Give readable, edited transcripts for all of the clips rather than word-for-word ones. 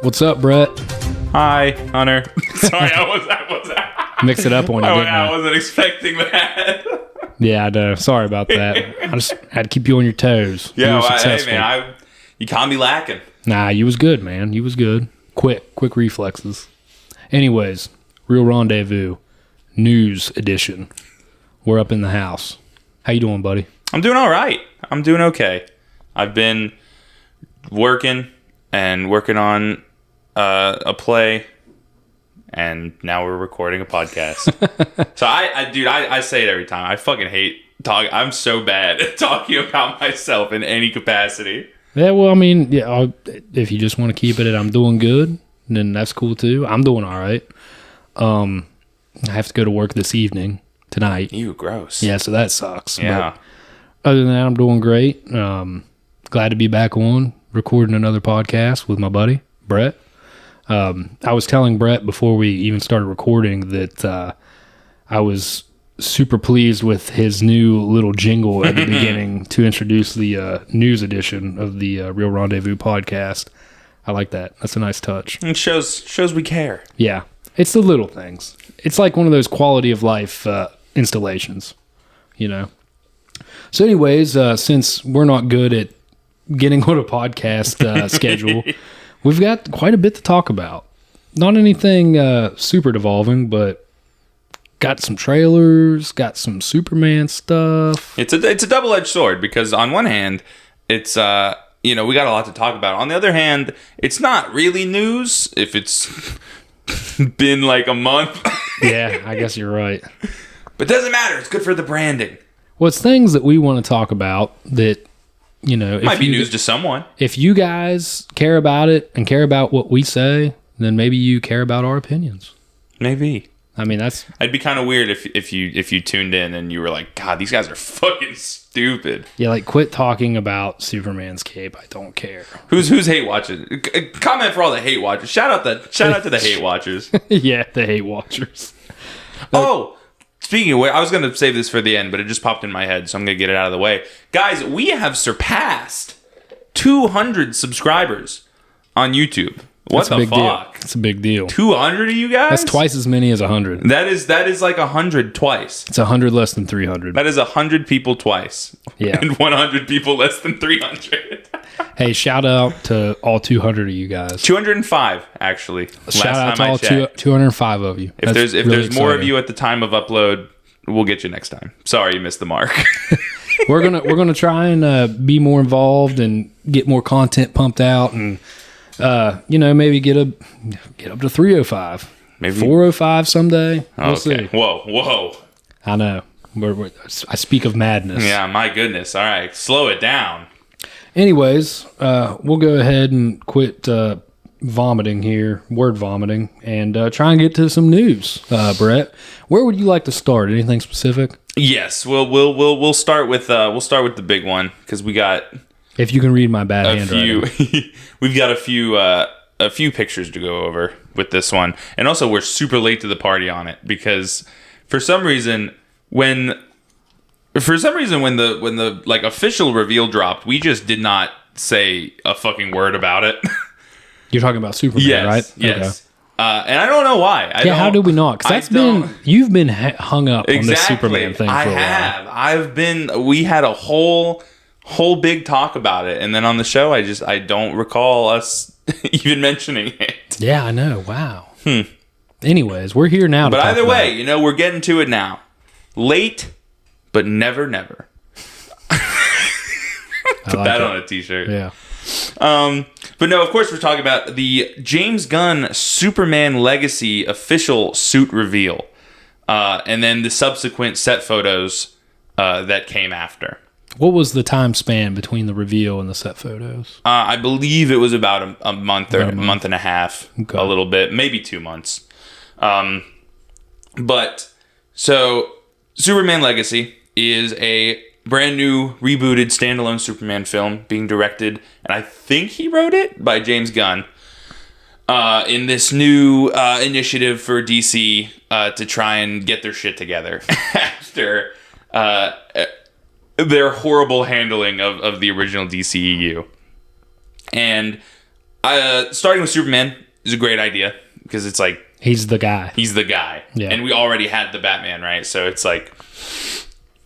What's up, Brett? Hi, Hunter. Sorry, I was Mix it up on you, didn't I I? wasn't expecting that. Yeah, I know. Sorry about that. I just had to keep you on your toes. You Yeah, were well, hey successful. man, you caught me lacking. Nah, you was good, man. You was good. Quick reflexes. Anyways, Reel Rendezvous, news edition. We're up in the house. How you doing, buddy? I'm doing all right. I'm doing okay. I've been working on a play, and now we're recording a podcast. So I say it every time. I fucking hate talking. I'm so bad at talking about myself in any capacity. Yeah, well, I mean, yeah. If you just want to keep it at I'm doing good, then that's cool too. I'm doing all right. I have to go to work this evening tonight. Ew, gross. Yeah, so that sucks. Yeah. But other than that, I'm doing great. Glad to be back on recording another podcast with my buddy Brett. I was telling Brett before we even started recording that I was super pleased with his new little jingle at the beginning to introduce the news edition of the Reel Rendezvous podcast. I like that. That's a nice touch. It shows we care. Yeah. It's the little things. It's like one of those quality of life installations, you know? So anyways, since we're not good at getting on a podcast schedule, we've got quite a bit to talk about. Not anything super devolving, but got some trailers, got some Superman stuff. It's a double-edged sword because on one hand, it's we got a lot to talk about. On the other hand, it's not really news if it's been like a month. Yeah, I guess you're right. But it doesn't matter. It's good for the branding. Well, it's things that we want to talk about that, you know, Might be news to someone. If you guys care about it and care about what we say, then maybe you care about our opinions. Maybe. I mean, I'd be kind of weird if you tuned in and you were like, God, these guys are fucking stupid. Yeah, like quit talking about Superman's cape. I don't care. Who's hate watching? Comment for all the hate watchers. Shout out to the hate watchers. Yeah, the hate watchers. Oh, speaking of which, I was going to save this for the end, but it just popped in my head, so I'm going to get it out of the way. Guys, we have surpassed 200 subscribers on YouTube. What the fuck? It's a big deal. 200 of you guys? That's twice as many as 100. That is like 100 twice. It's 100 less than 300. That is 100 people twice. Yeah. And 100 people less than 300. Hey, shout out to all 200 of you guys. 205, actually. Shout out to all 205 of you. If there's more of you at the time of upload, we'll get you next time. Sorry you missed the mark. We're gonna try and be more involved and get more content pumped out and maybe get up to 305, maybe 405 someday. We'll see. Whoa! I know. I speak of madness. Yeah, my goodness. All right, slow it down. Anyways, we'll go ahead and quit vomiting here, word vomiting, and try and get to some news. Brett, where would you like to start? Anything specific? Yes, we'll start with the big one because we got. If you can read my bad handwriting. We've got a few pictures to go over with this one. And also we're super late to the party on it because for some reason when the like official reveal dropped, we just did not say a fucking word about it. You're talking about Superman, right? Yes. Okay. And I don't know why. How did we not? Because you've been hung up on this Superman thing for a while. We had a whole big talk about it, and then on the show I don't recall us even mentioning it. Yeah, I know. Wow. Anyways, we're here now. But either way, we're getting to it now. Late, but never. Put that on a t-shirt. Yeah. But no, of course we're talking about the James Gunn Superman Legacy official suit reveal, and then the subsequent set photos that came after. What was the time span between the reveal and the set photos? I believe it was about a month or a month and a half, okay. A little bit, maybe 2 months. But so Superman Legacy is a brand new rebooted standalone Superman film being directed, and I think he wrote it, by James Gunn. In this new initiative for DC to try and get their shit together after their horrible handling of the original DCEU. And Starting with Superman is a great idea because it's like he's the guy. Yeah. And we already had the Batman, right? So it's like,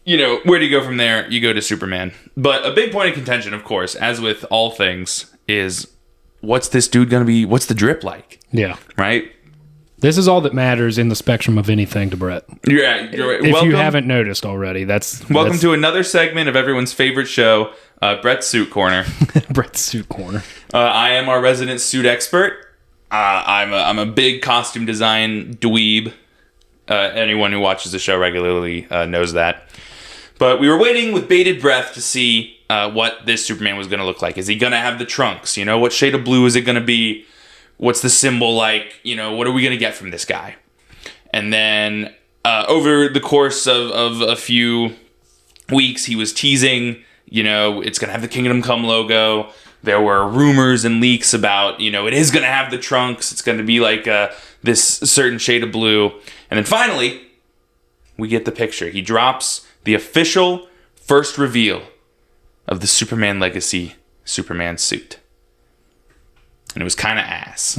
where do you go from there? You go to Superman. But a big point of contention, of course, as with all things, is what's this dude going to be? What's the drip like? Yeah. Right? This is all that matters in the spectrum of anything to Brett. Yeah. If you haven't noticed already, welcome to another segment of everyone's favorite show, Brett's Suit Corner. Brett's Suit Corner. I am our resident suit expert. I'm a big costume design dweeb. Anyone who watches the show regularly knows that. But we were waiting with bated breath to see what this Superman was going to look like. Is he going to have the trunks? What shade of blue is it going to be? What's the symbol like? What are we going to get from this guy? And then over the course of a few weeks, he was teasing, it's going to have the Kingdom Come logo. There were rumors and leaks about, it is going to have the trunks. It's going to be like this certain shade of blue. And then finally, we get the picture. He drops the official first reveal of the Superman Legacy Superman suit. And it was kind of ass.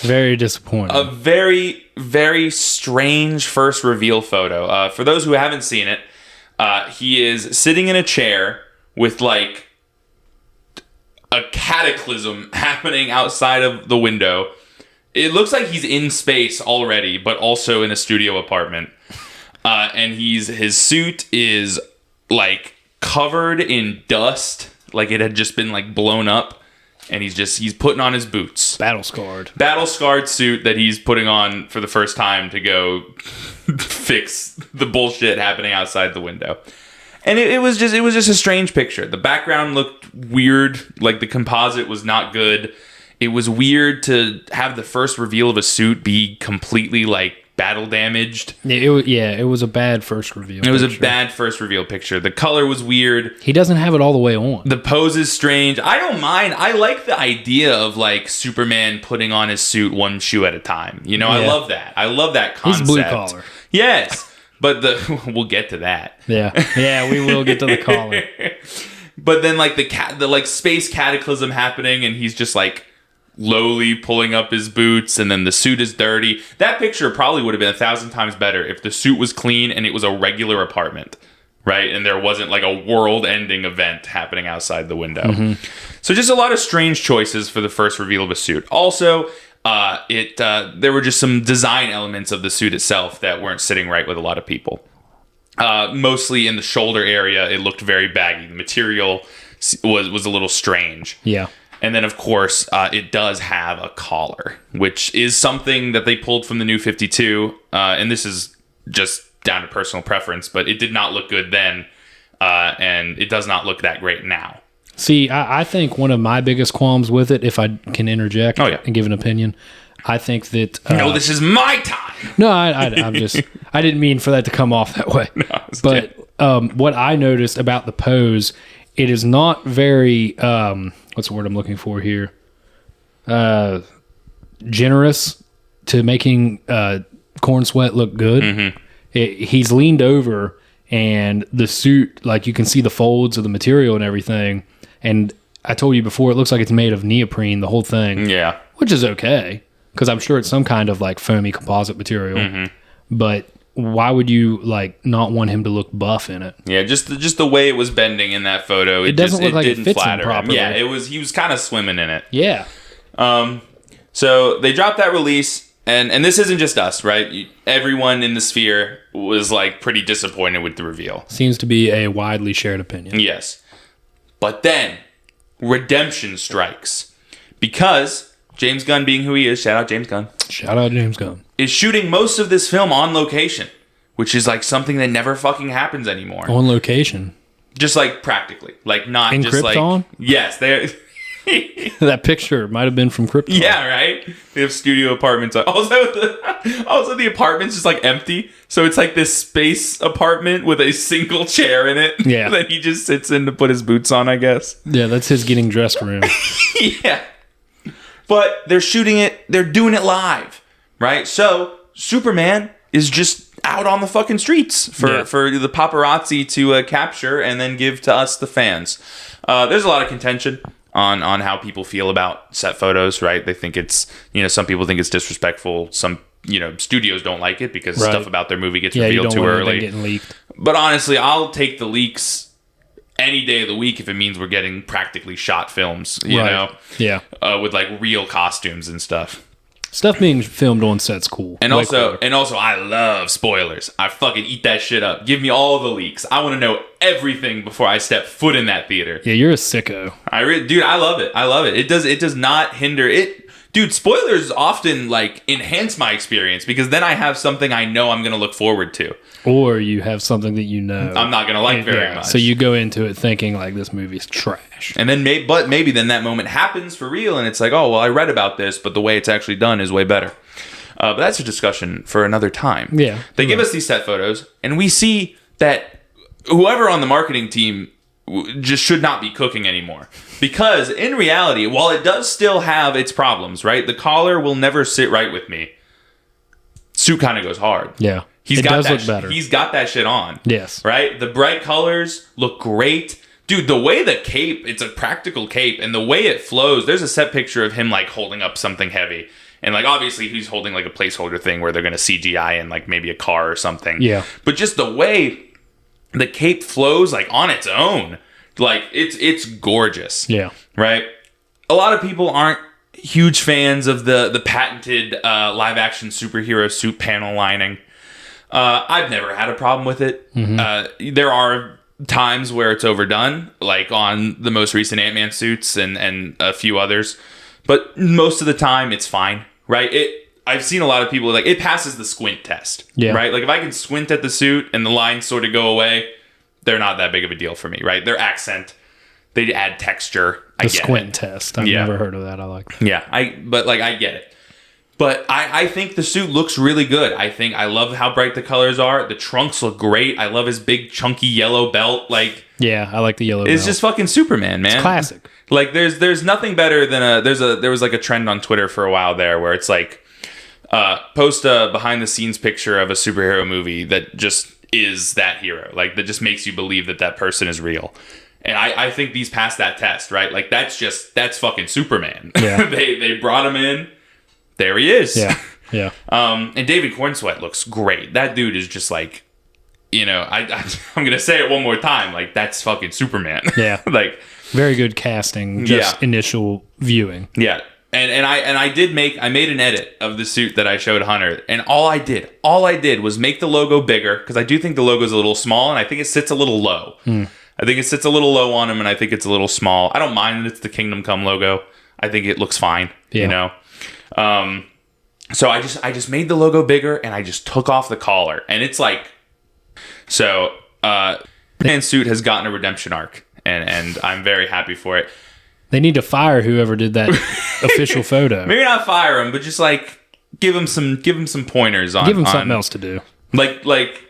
Very disappointing. A very, very strange first reveal photo. For those who haven't seen it, he is sitting in a chair with like a cataclysm happening outside of the window. It looks like he's in space already, but also in a studio apartment. And his suit is like covered in dust, like it had just been like blown up. And he's putting on his boots. Battle scarred suit that he's putting on for the first time to go fix the bullshit happening outside the window. And it was just a strange picture. The background looked weird, like the composite was not good. It was weird to have the first reveal of a suit be completely like battle damaged. It was a bad first reveal. It was a bad first reveal picture. The color was weird. He doesn't have it all the way on. The pose is strange. I don't mind. I like the idea of like Superman putting on his suit one shoe at a time. I love that. I love that concept. He's blue collar. Yes, but we'll get to that. Yeah, we will get to the collar. But then like the like space cataclysm happening, and he's just like lowly pulling up his boots, and then the suit is dirty. That picture probably would have been 1,000 times better if the suit was clean and it was a regular apartment, right? And there wasn't like a world-ending event happening outside the window. Mm-hmm. So just a lot of strange choices for the first reveal of a suit. Also, there were just some design elements of the suit itself that weren't sitting right with a lot of people. Mostly in the shoulder area, it looked very baggy. The material was a little strange. Yeah. And then, of course, it does have a collar, which is something that they pulled from the New 52. And this is just down to personal preference, but it did not look good then. And it does not look that great now. See, I think one of my biggest qualms with it, if I can interject and give an opinion, I think that... no, this is my time! No, I'm just... I didn't mean for that to come off that way. No, but what I noticed about the pose, it is not very... what's the word I'm looking for here? Generous to making Corn Sweat look good. Mm-hmm. He's leaned over, and the suit, like you can see the folds of the material and everything. And I told you before, it looks like it's made of neoprene, the whole thing. Yeah. Which is okay, because I'm sure it's some kind of like foamy composite material. Mm-hmm. But why would you like not want him to look buff in it? Yeah, just the way it was bending in that photo, it doesn't look like it fits him properly. Yeah, he was kind of swimming in it. Yeah. So they dropped that release, and this isn't just us, right? Everyone in the sphere was like pretty disappointed with the reveal. Seems to be a widely shared opinion. Yes. But then redemption strikes, because James Gunn, being who he is, shout out James Gunn, is shooting most of this film on location, which is like something that never fucking happens anymore. On location, just like practically, like not in just Krypton? Like yes, they. That picture might have been from Krypton. Yeah, right. They have studio apartments. Also, the apartment's just like empty. So it's like this space apartment with a single chair in it. Yeah. That he just sits in to put his boots on, I guess. Yeah, that's his getting dressed room. Yeah. But they're shooting it. They're doing it live, right? So Superman is just out on the fucking streets for the paparazzi to capture and then give to us, the fans. There's a lot of contention on how people feel about set photos, right? They think it's, some people think it's disrespectful. Some, studios don't like it because stuff about their movie gets revealed too early. Getting leaked. But honestly, I'll take the leaks any day of the week if it means we're getting practically shot films, you know? Yeah. With like real costumes and stuff. Stuff being filmed on set's cool. And also, I love spoilers. I fucking eat that shit up. Give me all the leaks. I want to know everything before I step foot in that theater. Yeah, you're a sicko. Dude, I love it. I love it. It does not hinder it. Dude, spoilers often like enhance my experience because then I have something I know I'm going to look forward to. Or you have something that I'm not going to like very much. So you go into it thinking like this movie's trash. And then maybe then that moment happens for real and it's like, oh, well, I read about this, but the way it's actually done is way better. But that's a discussion for another time. Yeah. They give us these set photos and we see that whoever on the marketing team just should not be cooking anymore. Because in reality, while it does still have its problems, right? The collar will never sit right with me. Suit kind of goes hard. Yeah. It does look better. He's got that shit on. Yes. Right? The bright colors look great. Dude, the way the cape, it's a practical cape, and the way it flows, there's a set picture of him like holding up something heavy. And like obviously he's holding like a placeholder thing where they're going to CGI in like maybe a car or something. Yeah. But just the way the cape flows like on its own, like it's gorgeous. Yeah. Right? A lot of people aren't huge fans of the patented live action superhero suit panel lining. I've never had a problem with it. Mm-hmm. There are times where it's overdone, like on the most recent Ant-Man suits and a few others. But most of the time, it's fine, right? I've seen a lot of people, like, it passes the squint test, right? Like, if I can squint at the suit and the lines sort of go away, they're not that big of a deal for me, right? Their accent, they add texture. The squint test. I've never heard of that. I like that. Yeah, I get it. But I think the suit looks really good. I love how bright the colors are. The trunks look great. I love his big chunky yellow belt. Like, yeah, I like the yellow belt. It's just fucking Superman, man. It's classic. Like there's nothing better than there was like a trend on Twitter for a while there where it's like post a behind the scenes picture of a superhero movie that just is that hero. Like that just makes you believe that person is real. And I think these pass that test, right? Like that's fucking Superman. Yeah. they brought him in. There he is. Yeah. Yeah. And David Cornsweet looks great. That dude is just like, I'm going to say it one more time. Like, that's fucking Superman. Yeah. Like, very good casting. Just initial viewing. Yeah. And I made an edit of the suit that I showed Hunter. And all I did was make the logo bigger because I do think the logo is a little small and I think it sits a little low. I think it sits a little low on him and I think it's a little small. I don't mind that it's the Kingdom Come logo. I think it looks fine, So I just made the logo bigger and I just took off the collar and it's like, so Man suit has gotten a redemption arc and I'm very happy for it. They need to fire whoever did that official photo. Maybe not fire him, but just like give him some pointers on. Give him something else to do. Like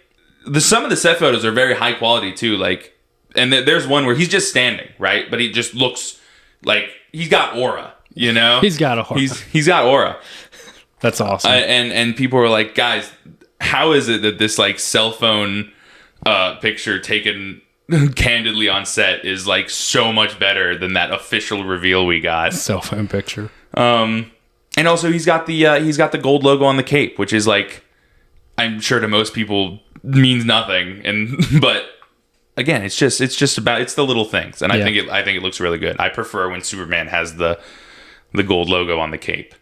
some of the set photos are very high quality too. Like, and there's one where he's just standing, right? But he just looks like he's got aura. He's got a aura. He's got aura. That's awesome. And people were like, guys, how is it that this like cell phone picture taken candidly on set is like so much better than that official reveal we got? Cell phone picture. And also he's got the gold logo on the cape, which is like, I'm sure to most people means nothing, but again, it's just the little things, and I think it looks really good. I prefer when Superman has the gold logo on the cape.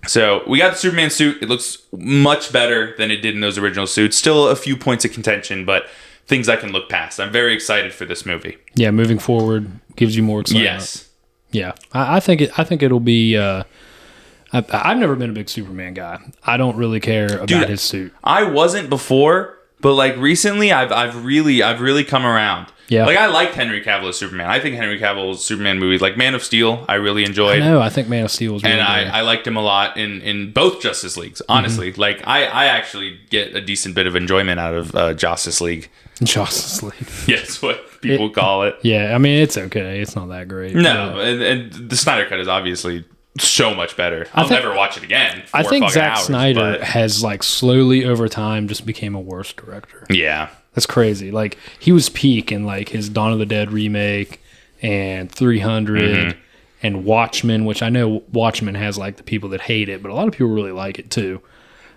So we got the Superman suit. It looks much better than it did in those original suits. Still a few points of contention, but things I can look past. I'm very excited for this movie. Yeah, moving forward gives you more excitement. Yes. Yeah, I think it'll be. I've never been a big Superman guy. I don't really care about his suit. I wasn't before, but like recently, I've really come around. Yeah. Like I liked Henry Cavill as Superman. I think Henry Cavill's Superman movies, like Man of Steel, I really enjoyed. I think Man of Steel was really good. And I liked him a lot in both Justice Leagues, honestly. Mm-hmm. Like I actually get a decent bit of enjoyment out of Justice League. Justice League. Yes, what people call it. Yeah, I mean, it's okay. It's not that great. No, and the Snyder Cut is obviously so much better. I'll never watch it again. I think Zack Snyder has like slowly over time just became a worse director. Yeah. That's crazy. Like he was peak in like his Dawn of the Dead remake and 300 and Watchmen, which I know Watchmen has like the people that hate it, but a lot of people really like it too.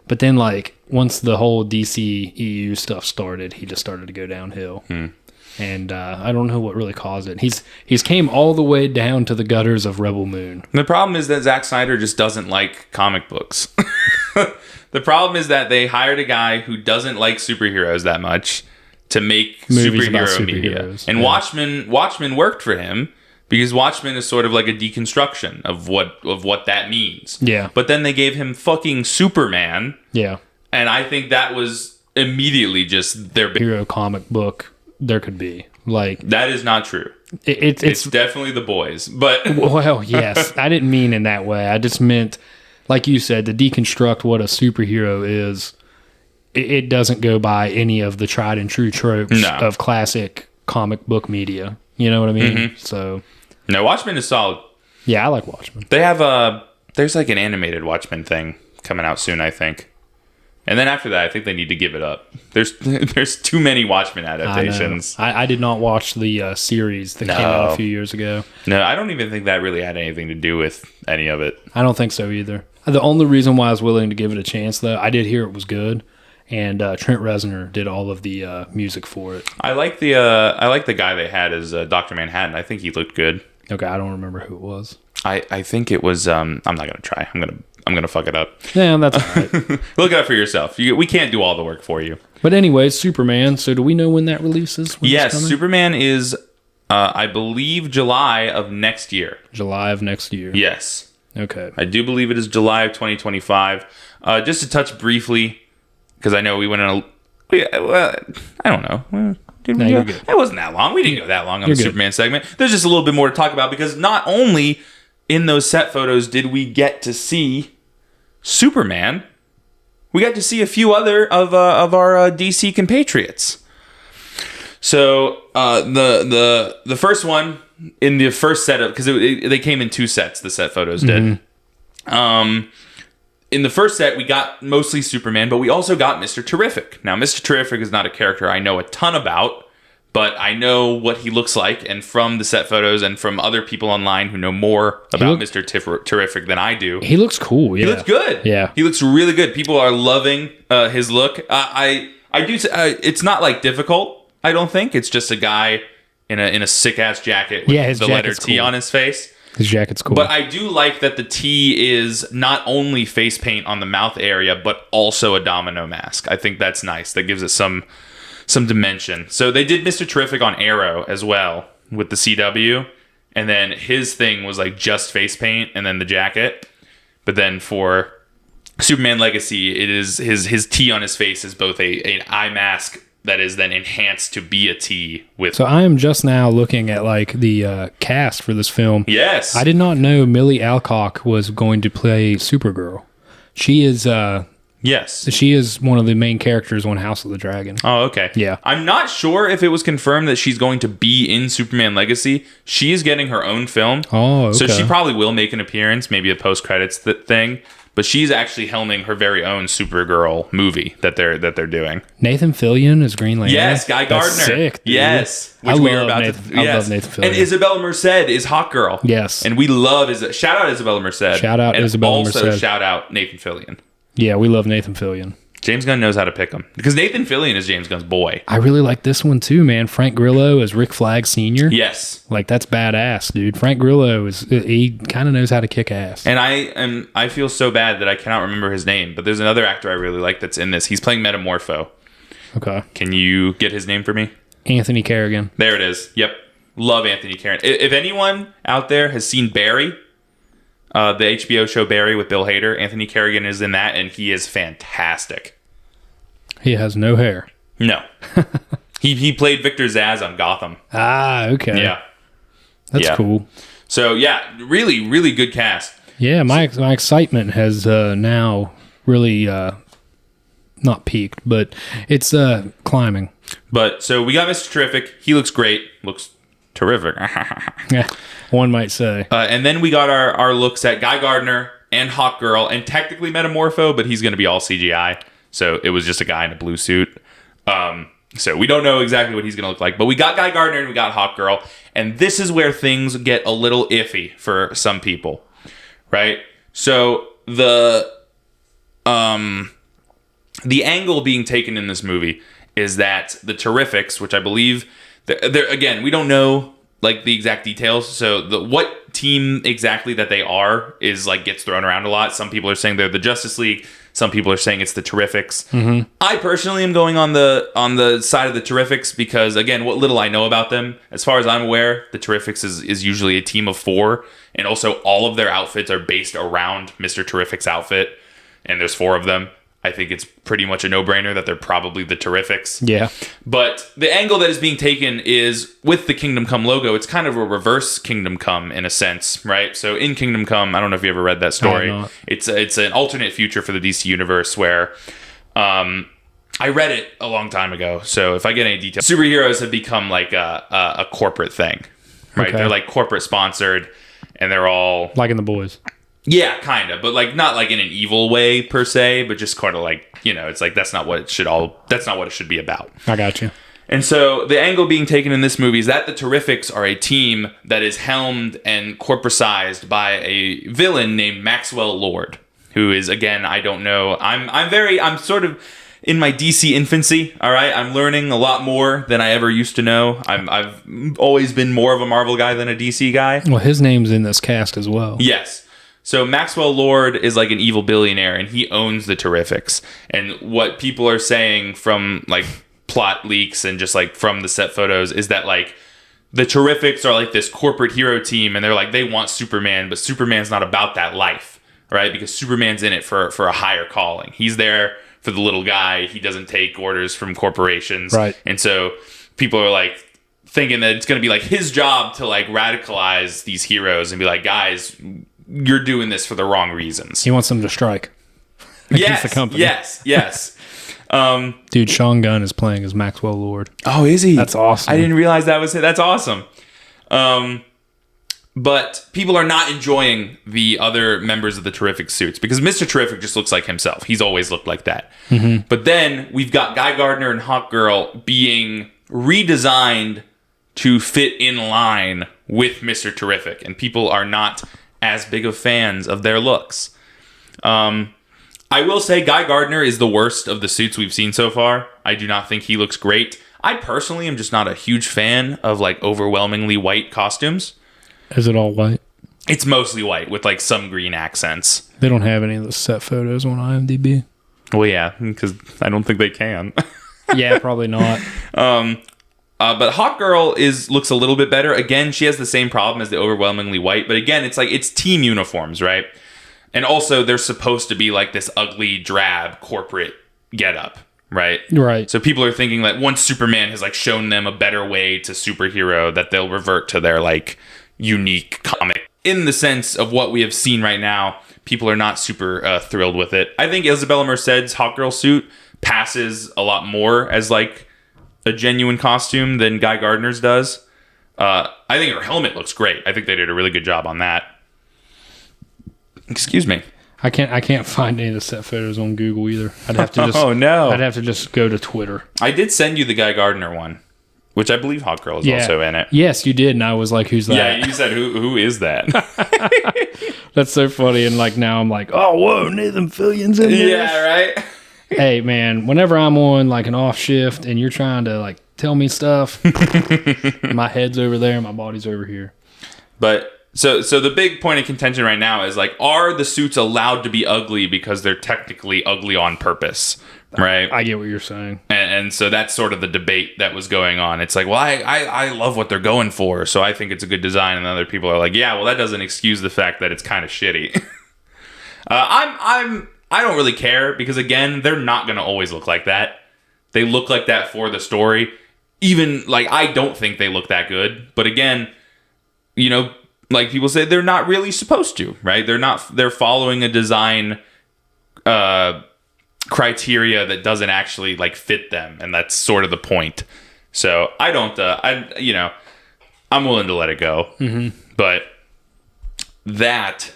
But then like once the whole DC EU stuff started, he just started to go downhill. And I don't know what really caused it. He's came all the way down to the gutters of Rebel Moon. The problem is that Zack Snyder just doesn't like comic books. The problem is that they hired a guy who doesn't like superheroes that much to make Movies about superhero media. superheroes, And yeah. Watchmen worked for him because Watchmen is sort of like a deconstruction of what that means. Yeah. But then they gave him fucking Superman, Yeah. and I think that was immediately just their big... Hero comic book there could be. Like That is not true. It's definitely The Boys, but... well, yes. I didn't mean in that way. I just meant, like you said, to deconstruct what a superhero is. It doesn't go by any of the tried and true tropes of classic comic book media. You know what I mean? So, No, Watchmen is solid. yeah, I like Watchmen. They have there's like an animated Watchmen thing coming out soon, I think. And then after that, I think they need to give it up. There's too many Watchmen adaptations. I did not watch the series that came out a few years ago. No, I don't even think that really had anything to do with any of it. I don't think so either. The only reason why I was willing to give it a chance, though, I did hear it was good, and Trent Reznor did all of the music for it. I like the guy they had as Dr. Manhattan. I think he looked good. Okay, I don't remember who it was. I think it was. I'm not gonna try. I'm gonna fuck it up. Yeah, that's all right. Look it up for yourself. We can't do all the work for you. But anyways, Superman. So do we know when that releases? When it's Yes, coming? Superman is, I believe, July of next year. July of next year. Yes. Okay. I do believe it is July of 2025. Just to touch briefly, because I know we went on I don't know. No, you're good. It wasn't that long. We didn't go that long on You're the good. Superman segment. There's just a little bit more to talk about because not only in those set photos did we get to see Superman, we got to see a few other of our DC compatriots. So the first one in the first set of, because they came in two sets, the set photos did. In the first set, we got mostly Superman, but we also got Mr. Terrific. Now, Mr. Terrific is not a character I know a ton about, but I know what he looks like, and from the set photos and from other people online who know more about Mr. Terrific than I do. He looks cool. Yeah. He looks good. Yeah. He looks really good. People are loving his look. I do. It's not like difficult. I don't think it's just a guy in a sick ass jacket with the letter T on his face. His jacket's cool. But I do like that the T is not only face paint on the mouth area, but also a domino mask. I think that's nice. That gives it some dimension. So they did Mr. Terrific on Arrow as well with the CW. And then his thing was like just face paint and then the jacket. But then for Superman Legacy, it is his T on his face is both an eye mask that is then enhanced to be a T with. So I am just now looking at like the cast for this film. Yes. I did not know Millie Alcock was going to play Supergirl. She is yes. she is one of the main characters on House of the Dragon. Oh, okay. Yeah. I'm not sure if it was confirmed that she's going to be in Superman Legacy. She is getting her own film. Oh, okay. So she probably will make an appearance, maybe a post-credits thing. But she's actually helming her very own Supergirl movie that they're doing. Nathan Fillion is Green Lantern. Yes, Guy Gardner. That's sick, dude. Yes, I love Nathan Fillion. And Isabella Merced is Hawkgirl. Yes, and we love shout out Isabella Merced. Shout out and Isabella also Merced. shout out Nathan Fillion. Yeah, we love Nathan Fillion. James Gunn knows how to pick him because Nathan Fillion is James Gunn's boy. I really like this one too, man. Frank Grillo as Rick Flag Sr. Yes. Like, that's badass, dude. Frank Grillo he kind of knows how to kick ass. And I feel so bad that I cannot remember his name, but there's another actor I really like that's in this. He's playing Metamorpho. Okay. Can you get his name for me? Anthony Carrigan. There it is. Yep. Love Anthony Carrigan. If anyone out there has seen Barry, the HBO show Barry with Bill Hader, Anthony Carrigan is in that, and he is fantastic. He has no hair. No. He played Victor Zsasz on Gotham. Ah, okay. Yeah. That's cool. So, yeah, really, really good cast. Yeah, my excitement has now really not peaked, but it's climbing. But, so we got Mr. Terrific. He looks great. Looks terrific. Yeah, one might say. And then we got our looks at Guy Gardner and Hawkgirl, and technically Metamorpho, but he's going to be all CGI. So it was just a guy in a blue suit. So we don't know exactly what he's going to look like. But we got Guy Gardner and we got Hawkgirl. And this is where things get a little iffy for some people. Right? So the angle being taken in this movie is that the Terrifics, which I believe... They're, again, we don't know like the exact details. So what team exactly that they are is like gets thrown around a lot. Some people are saying they're the Justice League. Some people are saying it's the Terrifics. Mm-hmm. I personally am going on the side of the Terrifics because, again, what little I know about them, as far as I'm aware, the Terrifics is usually a team of 4, and also all of their outfits are based around Mr. Terrific's outfit, and there's 4 of them. I think it's pretty much a no-brainer that they're probably the Terrifics. Yeah. But the angle that is being taken is with the Kingdom Come logo. It's kind of a reverse Kingdom Come in a sense, right? So in Kingdom Come, I don't know if you ever read that story. It's an alternate future for the DC universe where I read it a long time ago. So if I get any details, superheroes have become like a corporate thing, right? Okay. They're like corporate sponsored, and they're all like in The Boys. Yeah, kind of, but like not like in an evil way per se, but just kind of like, you know, it's like that's not what it should be about. I got you. And so the angle being taken in this movie is that the Terrifics are a team that is helmed and corporatized by a villain named Maxwell Lord, who is, again, I don't know. I'm sort of in my DC infancy. All right, I'm learning a lot more than I ever used to know. I've always been more of a Marvel guy than a DC guy. Well, his name's in this cast as well. Yes. So Maxwell Lord is like an evil billionaire, and he owns the Terrifics. And what people are saying from like plot leaks and just like from the set photos is that like the Terrifics are like this corporate hero team, and they're like they want Superman, but Superman's not about that life, right? Because Superman's in it for a higher calling. He's there for the little guy. He doesn't take orders from corporations, right? And so people are like thinking that it's going to be like his job to like radicalize these heroes and be like, guys, you're doing this for the wrong reasons. He wants them to strike against the company. Yes. Dude, Sean Gunn is playing as Maxwell Lord. Oh, is he? That's awesome. I didn't realize that was it. That's awesome. But people are not enjoying the other members of the Terrific suits because Mr. Terrific just looks like himself. He's always looked like that. Mm-hmm. But then we've got Guy Gardner and Hawkgirl being redesigned to fit in line with Mr. Terrific, and people are not as big of fans of their looks. I will say Guy Gardner is the worst of the suits we've seen so far. I do not think he looks great. I personally am just not a huge fan of like overwhelmingly white costumes. Is it all white? It's mostly white with like some green accents. They don't have any of the set photos on IMDb. Well, yeah, because I don't think they can. Yeah, probably not. But Hawkgirl looks a little bit better. Again, she has the same problem as the overwhelmingly white. But again, it's team uniforms, right? And also, they're supposed to be like this ugly, drab corporate getup, right? Right. So people are thinking that once Superman has like shown them a better way to superhero, that they'll revert to their like unique comic. In the sense of what we have seen right now, people are not super thrilled with it. I think Isabella Merced's Hawkgirl suit passes a lot more as like a genuine costume than Guy Gardner's does. I think her helmet looks great. I think they did a really good job on that. Excuse me. I can't find any of the set photos on Google either. I'd have to just I'd have to just go to Twitter. I did send you the Guy Gardner one, which I believe Hawkgirl is also in it. Yes, you did, and I was like, "Who's that?" Yeah, you said, "Who is that?" That's so funny, and like now I'm like, "Oh, whoa, Nathan Fillion's in this." Yeah, right. Hey, man, whenever I'm on like an off shift and you're trying to like tell me stuff, my head's over there, my body's over here. But so the big point of contention right now is like, are the suits allowed to be ugly because they're technically ugly on purpose, right? I get what you're saying. And so that's sort of the debate that was going on. It's like, well, I love what they're going for, so I think it's a good design. And other people are like, yeah, well, that doesn't excuse the fact that it's kind of shitty. I don't really care because, again, they're not going to always look like that. They look like that for the story. Even, like, I don't think they look that good. But, again, you know, like people say, they're not really supposed to, right? They're following a design criteria that doesn't actually, like, fit them. And that's sort of the point. So, I don't, I'm willing to let it go. Mm-hmm. But that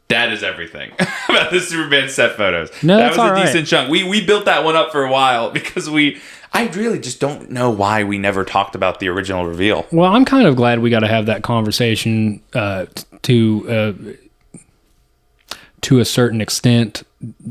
That is everything about the Superman set photos. No, that that's was a all right. decent chunk. We built that one up for a while because I really just don't know why we never talked about the original reveal. Well, I'm kind of glad we got to have that conversation to a certain extent,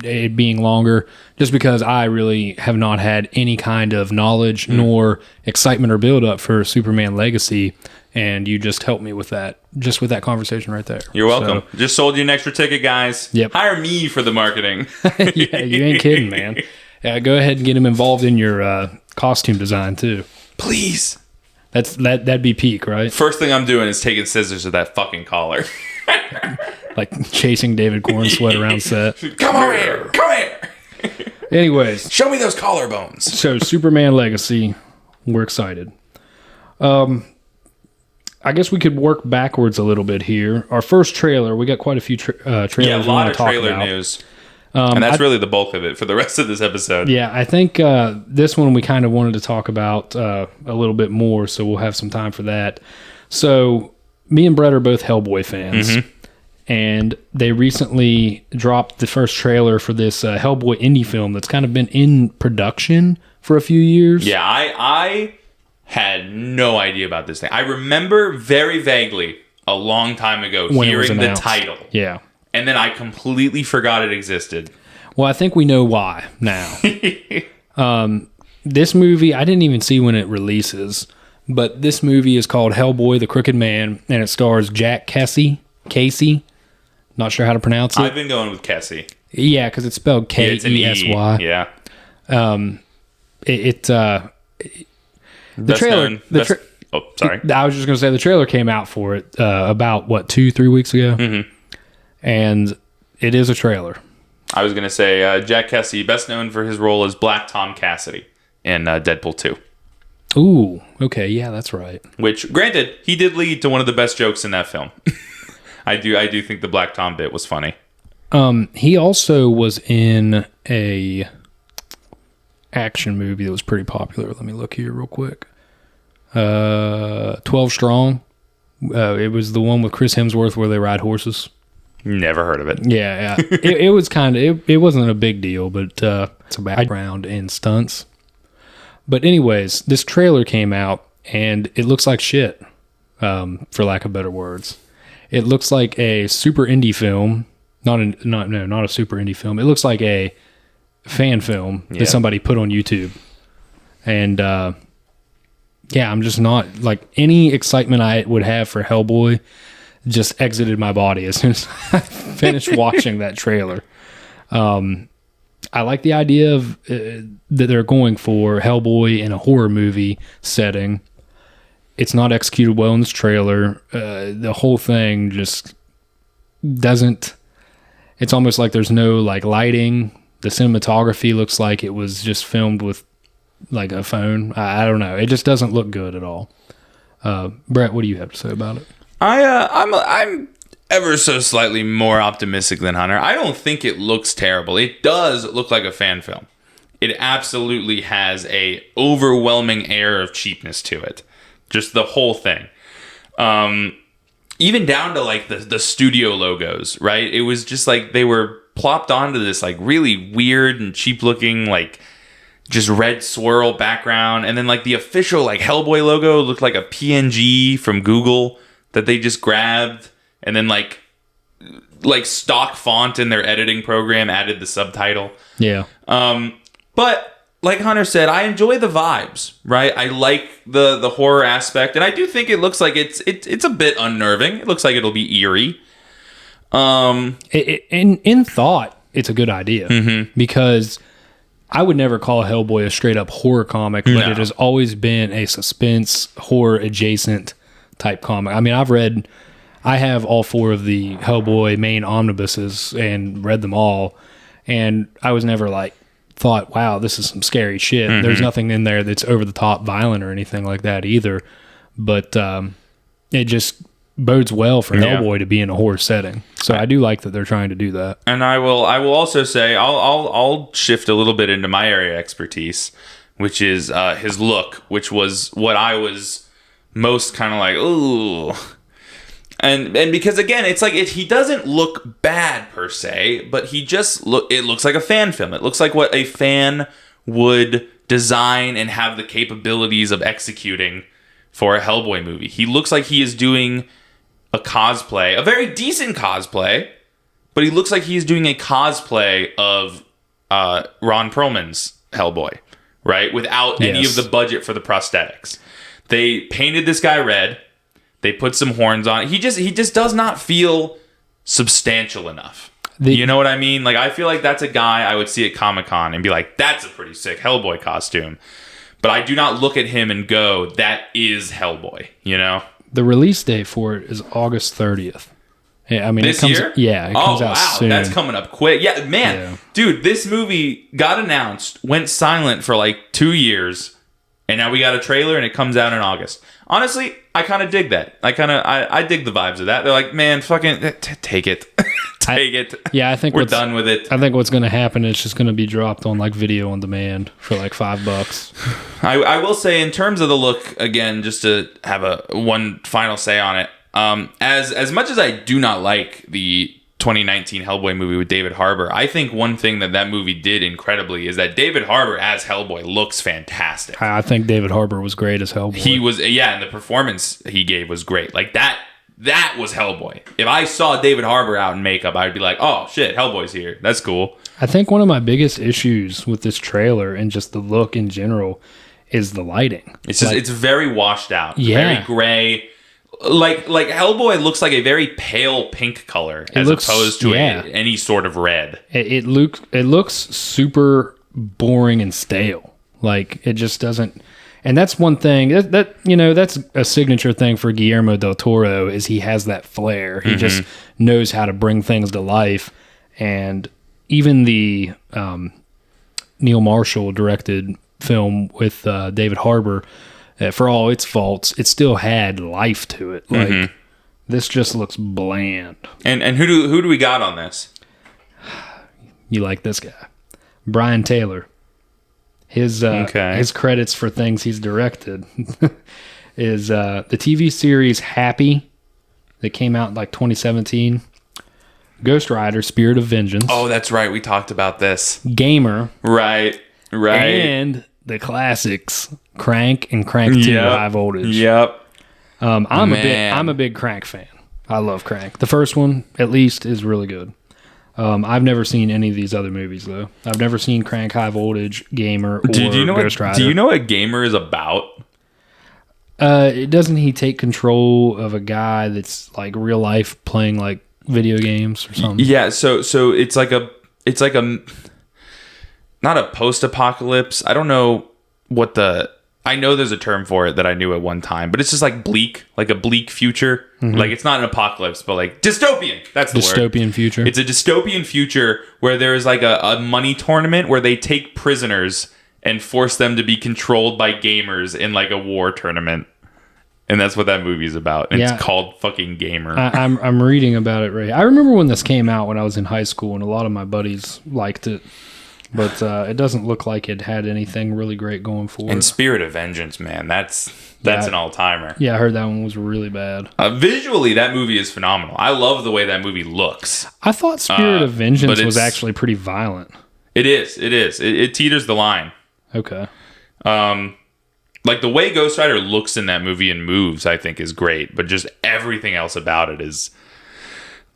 it being longer, just because I really have not had any kind of knowledge nor excitement or build up for Superman Legacy, and you just helped me with that, just with that conversation right there. You're welcome. Just sold you an extra ticket, guys. Yep. Hire me for the marketing. Yeah, you ain't kidding, man. Go ahead and get him involved in your costume design too. Please. That'd be peak, right? First thing I'm doing is taking scissors to that fucking collar. Like chasing David Cornsweat around set. Come over here. Come here. Anyways, Show me those collarbones. so Superman Legacy, we're excited. I guess we could work backwards a little bit here. Our first trailer, we got quite a few trailers. Yeah, a we lot wanna of talk trailer about. news. And that's really the bulk of it for the rest of this episode. Yeah, I think this one we kind of wanted to talk about a little bit more, so we'll have some time for that. So, me and Brett are both Hellboy fans, and they recently dropped the first trailer for this Hellboy indie film that's kind of been in production for a few years. Yeah, I had no idea about this thing. I remember very vaguely a long time ago When it was hearing the announced. title. Yeah. And then I completely forgot it existed. Well, I think we know why now. This movie, I didn't even see when it releases, but this movie is called Hellboy, the Crooked Man, and it stars Jack Casey. Not sure how to pronounce it. I've been going with Kesey. Yeah, because it's spelled It's an Kesy. E. Yeah. The trailer. Sorry. I was just going to say the trailer came out for it about 2-3 weeks ago, and it is a trailer. I was going to say Jack Kesey, best known for his role as Black Tom Cassidy in Deadpool 2. Ooh, okay, yeah, that's right. Which, granted, he did lead to one of the best jokes in that film. I do think the Black Tom bit was funny. He also was in a action movie that was pretty popular. Let me look here real quick. 12 Strong. It was the one with Chris Hemsworth where they ride horses. Never heard of it. Yeah. it was kind of, it wasn't a big deal, but it's a background in stunts. But anyways, this trailer came out and it looks like shit, for lack of better words. It looks like a super indie film. Not a super indie film. It looks like a fan film that somebody put on YouTube. And I'm just not, like, any excitement I would have for Hellboy just exited my body as soon as I finished watching that trailer. I like the idea of that they're going for Hellboy in a horror movie setting. It's not executed well in this trailer. The whole thing just doesn't... It's almost like there's no, like, lighting. The cinematography looks like it was just filmed with, like, a phone. I don't know. It just doesn't look good at all. Brett, what do you have to say about it? I'm ever so slightly more optimistic than Hunter. I don't think it looks terrible. It does look like a fan film. It absolutely has a overwhelming air of cheapness to it. Just the whole thing. Even down to like the studio logos, right? It was just like they were plopped onto this like really weird and cheap looking like just red swirl background. And then like the official like Hellboy logo looked like a PNG from Google that they just grabbed. And then like stock font in their editing program added the subtitle. Yeah. But like Hunter said, I enjoy the vibes, right? I like the horror aspect, and I do think it looks like it's a bit unnerving. It looks like it'll be eerie. In thought, it's a good idea because I would never call Hellboy a straight up horror comic, but it has always been a suspense horror adjacent type comic. I mean, I have all 4 of the Hellboy main omnibuses and read them all, and I was never like thought, wow, this is some scary shit. There's nothing in there that's over the top violent or anything like that either, but it just bodes well for Hellboy to be in a horror setting. So I do like that they're trying to do that. And I will also say I'll shift a little bit into my area of expertise, which is his look, which was what I was most kind of like, ooh. And because again, it's like he doesn't look bad per se, but it looks like a fan film. It looks like what a fan would design and have the capabilities of executing for a Hellboy movie. He looks like he is doing a cosplay, a very decent cosplay, but he looks like he is doing a cosplay of Ron Perlman's Hellboy, right? Without any of the budget for the prosthetics. They painted this guy red. They put some horns on it. He just does not feel substantial enough. You know what I mean? Like, I feel like that's a guy I would see at Comic-Con and be like, that's a pretty sick Hellboy costume. But I do not look at him and go, that is Hellboy, you know? The release date for it is August 30th. Yeah, I mean, this year? Yeah, it comes out soon. That's coming up quick. Yeah, man. Dude, this movie got announced, went silent for like 2 years, and now we got a trailer and it comes out in August. Honestly, I kind of dig that. I dig the vibes of that. They're like, man, fucking take it. Take it. Yeah, I think we're done with it. I think what's going to happen is it's just going to be dropped on like video on demand for like $5. I will say, in terms of the look, again, just to have one final say on it, as much as I do not like the 2019 Hellboy movie with David Harbour, I think one thing that movie did incredibly is that David Harbour as Hellboy looks fantastic. I think David Harbour was great as Hellboy. He was, and the performance he gave was great. Like that was Hellboy. If I saw David Harbour out in makeup, I'd be like, oh shit, Hellboy's here. That's cool. I think one of my biggest issues with this trailer and just the look in general is the lighting. It's just, it's very washed out. Yeah. Very gray. Like Hellboy looks like a very pale pink color opposed to any sort of red. It looks super boring and stale. Like, it just doesn't. And that's one thing that that's a signature thing for Guillermo del Toro, is he has that flair. He just knows how to bring things to life. And even the Neil Marshall directed film with David Harbour, for all its faults, it still had life to it. Like, this just looks bland. And who do we got on this? You like this guy, Brian Taylor. His credits for things he's directed is the TV series Happy that came out in like 2017, Ghost Rider: Spirit of Vengeance. Oh, that's right. We talked about this. Gamer. Right. And the classics, Crank and Crank 2 High Voltage. Yep. I'm a big Crank fan. I love Crank. The first one, at least, is really good. I've never seen any of these other movies, though. I've never seen Crank, High Voltage, Gamer, or Ghost Rider. Do you know what Gamer is about? Doesn't he take control of a guy that's like real life playing like video games or something? Yeah, so it's like a not a post-apocalypse. I don't know I know there's a term for it that I knew at one time, but it's just like bleak, like a bleak future. Like, it's not an apocalypse, but like dystopian. That's the word. Dystopian future. It's a dystopian future where there is like a money tournament where they take prisoners and force them to be controlled by gamers in like a war tournament. And that's what that movie is about. And it's called fucking Gamer. I'm reading about it right. I remember when this came out when I was in high school, and a lot of my buddies liked it. But it doesn't look like it had anything really great going for it. And Spirit of Vengeance, man, that's an all-timer. Yeah, I heard that one was really bad. Visually, that movie is phenomenal. I love the way that movie looks. I thought Spirit of Vengeance was actually pretty violent. It is. It teeters the line. Okay. Like, the way Ghost Rider looks in that movie and moves, I think, is great. But just everything else about it is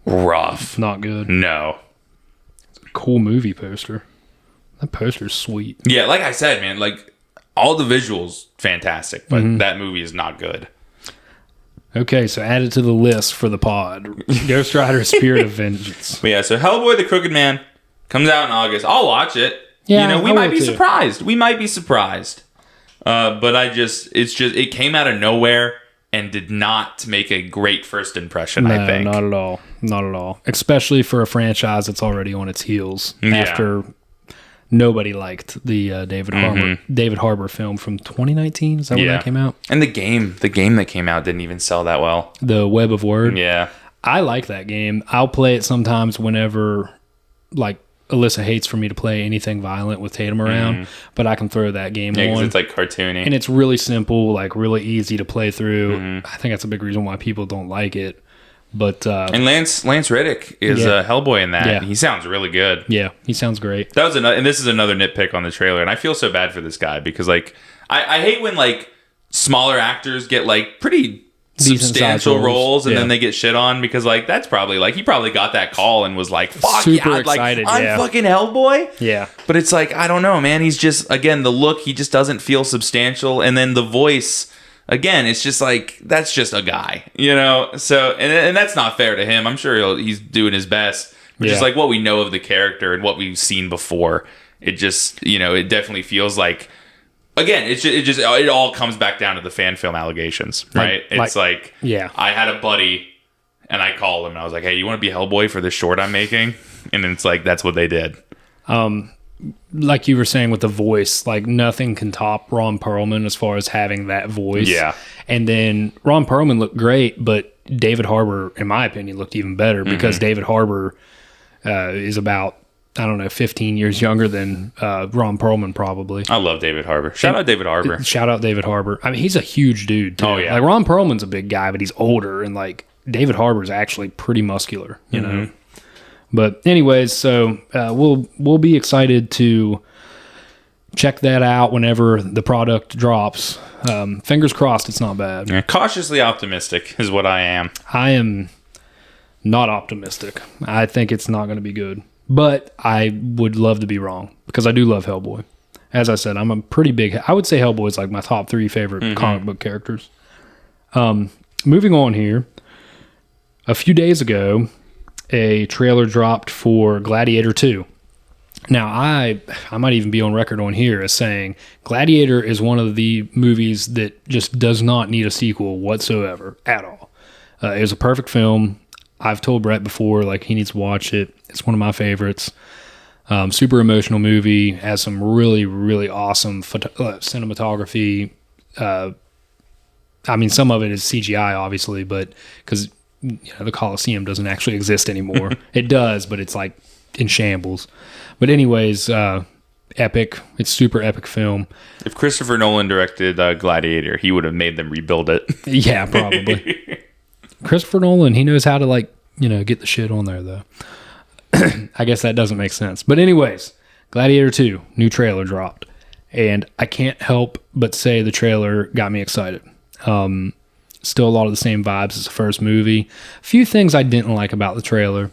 rough. Not good. No. It's a cool movie poster. That poster's sweet. Yeah, like I said, man, like, all the visuals, fantastic, but that movie is not good. Okay, so add it to the list for the pod. Ghost Rider: Spirit of Vengeance. But yeah, so Hellboy the Crooked Man comes out in August. I'll watch it. Yeah, we might be surprised. We might be surprised. But it came out of nowhere and did not make a great first impression, I think. Not at all. Not at all. Especially for a franchise that's already on its heels after... Nobody liked the David Harbour film from 2019. Is that when that came out? And the game that came out didn't even sell that well. The Web of Word. Yeah, I like that game. I'll play it sometimes whenever, like, Alyssa hates for me to play anything violent with Tatum around, but I can throw that game on. Because it's like cartoony, and it's really simple, like really easy to play through. I think that's a big reason why people don't like it. But and Lance Reddick is Hellboy in that. Yeah. He sounds really good. Yeah, he sounds great. That was and this is another nitpick on the trailer, and I feel so bad for this guy because like I hate when like smaller actors get like pretty substantial roles and then they get shit on because like that's probably like he probably got that call and was like fuck super yeah, excited, like I'm fucking Hellboy. Yeah. But it's like I don't know, man. He's just again the look, he just doesn't feel substantial, and then the voice. Again, it's just like that's just a guy, you know. So, and that's not fair to him. I'm sure he's doing his best, but just like what we know of the character and what we've seen before, it just it definitely feels like. Again, it all comes back down to the fan film allegations, right? It's like I had a buddy, and I called him, and I was like, "Hey, you want to be Hellboy for this short I'm making?" And it's like that's what they did. Like you were saying with the voice, like nothing can top Ron Perlman as far as having that voice. Yeah. And then Ron Perlman looked great, but David Harbour, in my opinion, looked even better because David Harbour is about, 15 years younger than Ron Perlman probably. I love David Harbour. Shout out David Harbour. Shout out David Harbour. I mean, he's a huge dude too. Oh, yeah. Like Ron Perlman's a big guy, but he's older, and like David Harbour's actually pretty muscular, you know. But anyways, so we'll be excited to check that out whenever the product drops. Fingers crossed it's not bad. Yeah, cautiously optimistic is what I am. I am not optimistic. I think it's not going to be good. But I would love to be wrong because I do love Hellboy. As I said, I'm a pretty big... I would say Hellboy is like my top 3 favorite comic book characters. Moving on here. A few days ago, a trailer dropped for Gladiator 2. Now, I might even be on record on here as saying Gladiator is one of the movies that just does not need a sequel whatsoever at all. It was a perfect film. I've told Brett before, like, he needs to watch it. It's one of my favorites. Super emotional movie. Has some really, really awesome cinematography. I mean, some of it is CGI, obviously, but because the Coliseum doesn't actually exist anymore. It does, but it's like in shambles. But anyways, epic. It's super epic film. If Christopher Nolan directed Gladiator, he would have made them rebuild it. Yeah, probably. Christopher Nolan, he knows how to get the shit on there though. I guess that doesn't make sense. But anyways, Gladiator 2, new trailer dropped. And I can't help but say the trailer got me excited. Still a lot of the same vibes as the first movie. A few things I didn't like about the trailer.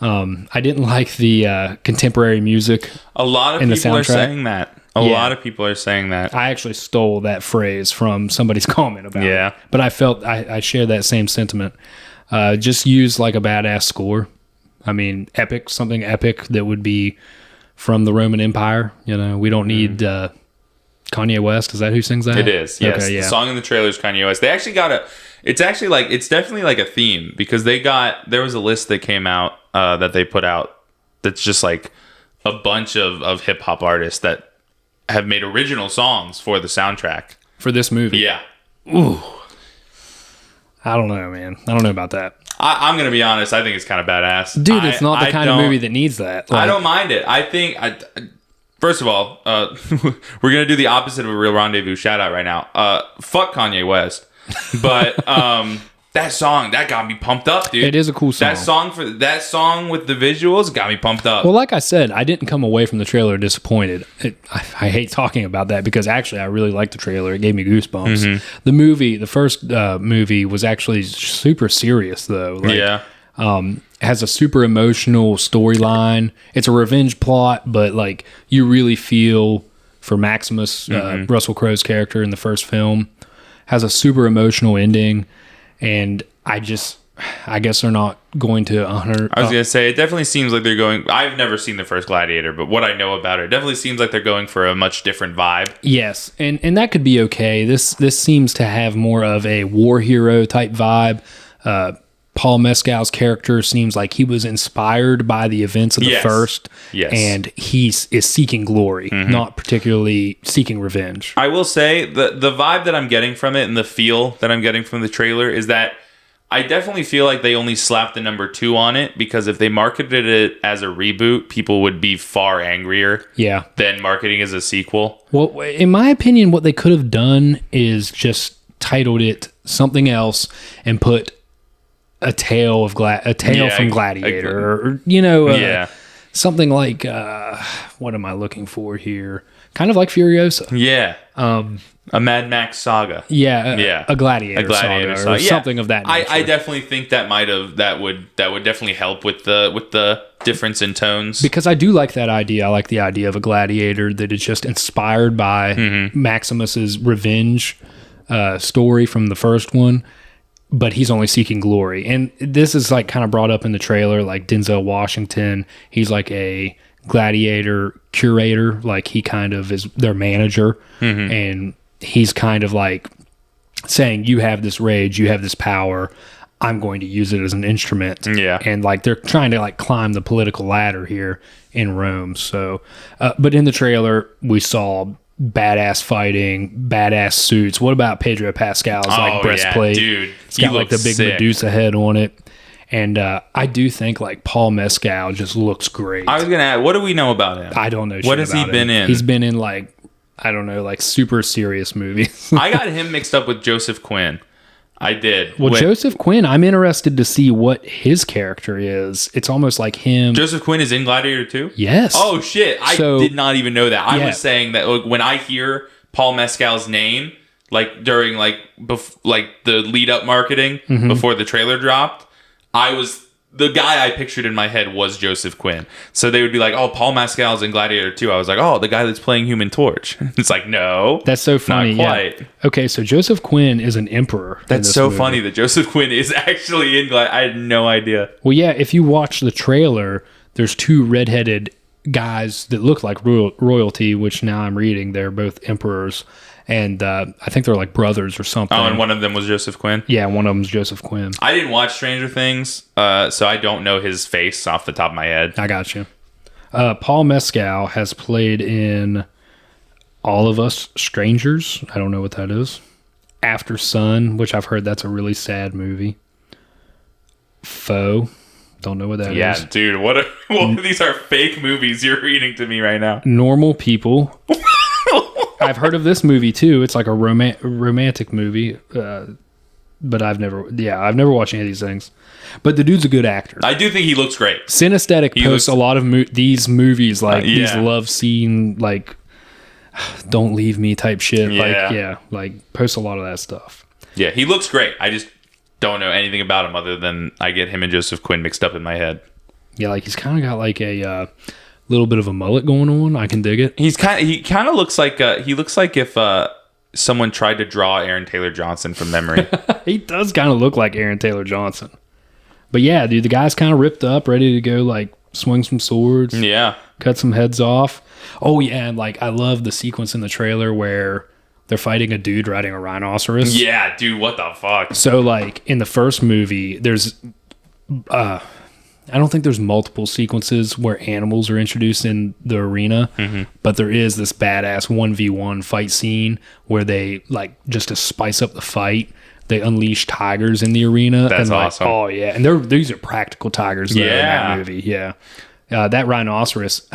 I didn't like the contemporary music. A lot of people are saying that. A lot of people are saying that. I actually stole that phrase from somebody's comment about it. But I felt I share that same sentiment. Just use like a badass score. I mean, epic, something epic that would be from the Roman Empire. We don't need Kanye West. Is that who sings that? It is. Yes. Okay, yeah. The song in the trailer is Kanye West. They actually got it's definitely like a theme because there was a list that came out that they put out that's just like a bunch of hip hop artists that have made original songs for the soundtrack. For this movie? Yeah. Ooh. I don't know, man. I don't know about that. I'm going to be honest. I think it's kind of badass. Dude, it's not the kind of movie that needs that. I don't mind it. I think... First of all, we're going to do the opposite of a Reel Rendezvous shout out right now. Fuck Kanye West. But that song, that got me pumped up, dude. It is a cool song. That song with the visuals got me pumped up. Well, like I said, I didn't come away from the trailer disappointed. I hate talking about that because actually I really liked the trailer. It gave me goosebumps. The first movie was actually super serious though. Has a super emotional storyline. It's a revenge plot, but like you really feel for Maximus, Russell Crowe's character in the first film. Has a super emotional ending, and I guess they're not going to honor. I was going to say, it definitely seems like they're going... I've never seen the first Gladiator, but what I know about it definitely seems like they're going for a much different vibe. Yes, and that could be okay. This seems to have more of a war hero type vibe. Paul Mescal's character seems like he was inspired by the events of the first, and he is seeking glory, not particularly seeking revenge. I will say the vibe that I'm getting from it and the feel that I'm getting from the trailer is that I definitely feel like they only slapped the number 2 on it because if they marketed it as a reboot, people would be far angrier than marketing as a sequel. Well, in my opinion, what they could have done is just titled it something else and put a tale from Gladiator, or something like what am I looking for here? Kind of like Furiosa. Yeah. A Mad Max saga. A Gladiator saga or something of that nature. I definitely think that would definitely help with the difference in tones. Because I do like that idea. I like the idea of a gladiator that is just inspired by Maximus's revenge story from the first one, but he's only seeking glory. And this is like kind of brought up in the trailer, like Denzel Washington. He's like a gladiator curator, like he kind of is their manager, and he's kind of like saying, you have this rage, you have this power, I'm going to use it as an instrument. And like they're trying to like climb the political ladder here in Rome. So but in the trailer we saw badass fighting, badass suits. What about Pedro Pascal's like breastplate? Dude, it's got like the big sick Medusa head on it. And I do think like Paul Mescal just looks great. I was gonna ask, what do we know about him? I don't know. What has he been in? He's been in like, I don't know, like super serious movies. I got him mixed up with Joseph Quinn. I did. Well, Joseph Quinn, I'm interested to see what his character is. It's almost like him. Joseph Quinn is in Gladiator 2? Yes. Oh, shit. I did not even know that. I was saying that when I hear Paul Mescal's name, like during like the lead up marketing before the trailer dropped, the guy I pictured in my head was Joseph Quinn. So they would be like, oh, Paul Mescal's in Gladiator 2. I was like, oh, the guy that's playing Human Torch. It's like, no. That's so funny. Not quite. Yeah. Okay, so Joseph Quinn is an emperor. That's so funny that Joseph Quinn is actually in Gladiator. I had no idea. Well, yeah, if you watch the trailer, there's two redheaded guys that look like royalty, which now I'm reading. They're both emperors. And I think they're like brothers or something. Oh, and one of them was Joseph Quinn? Yeah, one of them's Joseph Quinn. I didn't watch Stranger Things, so I don't know his face off the top of my head. I got you. Paul Mescal has played in All of Us Strangers. I don't know what that is. After Sun, which I've heard that's a really sad movie. Foe. Don't know what that is. Yeah, dude. These are fake movies you're reading to me right now. Normal People. I've heard of this movie too. It's like a romantic movie, but I've never watched any of these things. But the dude's a good actor. I do think he looks great. Cinesthetic posts a lot of these movies, like these love scene, like "Don't Leave Me" type shit. Like posts a lot of that stuff. Yeah, he looks great. I just don't know anything about him other than I get him and Joseph Quinn mixed up in my head. Yeah, like he's kind of got like a little bit of a mullet going on. I can dig it. He kind of looks like if someone tried to draw Aaron Taylor Johnson from memory. He does kind of look like Aaron Taylor Johnson. But yeah, dude, the guy's kind of ripped up, ready to go like swing some swords. Yeah. Cut some heads off. Oh yeah, and like I love the sequence in the trailer where they're fighting a dude riding a rhinoceros. Yeah, dude, what the fuck? So like in the first movie, there's I don't think there's multiple sequences where animals are introduced in the arena, but there is this badass 1v1 fight scene where they, like, just to spice up the fight, they unleash tigers in the arena. That's and awesome. Oh, yeah. And these are practical tigers in that movie. Yeah. That rhinoceros,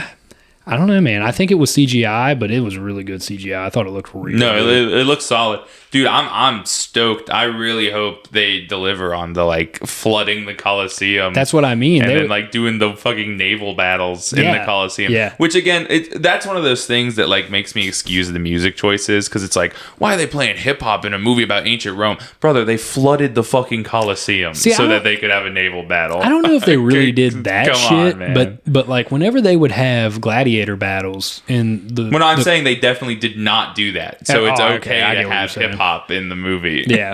I don't know, man. I think it was CGI, but it was really good CGI. I thought it looked really good. It looks solid. Dude, I'm stoked. I really hope they deliver on the, like, flooding the Coliseum. That's what I mean. And then, like, doing the fucking naval battles in the Coliseum. Yeah. Which, again, that's one of those things that, like, makes me excuse the music choices, because it's like, why are they playing hip-hop in a movie about ancient Rome? Brother, they flooded the fucking Coliseum so that they could have a naval battle. I don't know if they really did that shit, on, man. but, like, whenever they would have gladiator battles in the... Well, I'm saying they definitely did not do that. So it's okay to have hip-hop in the movie. Yeah.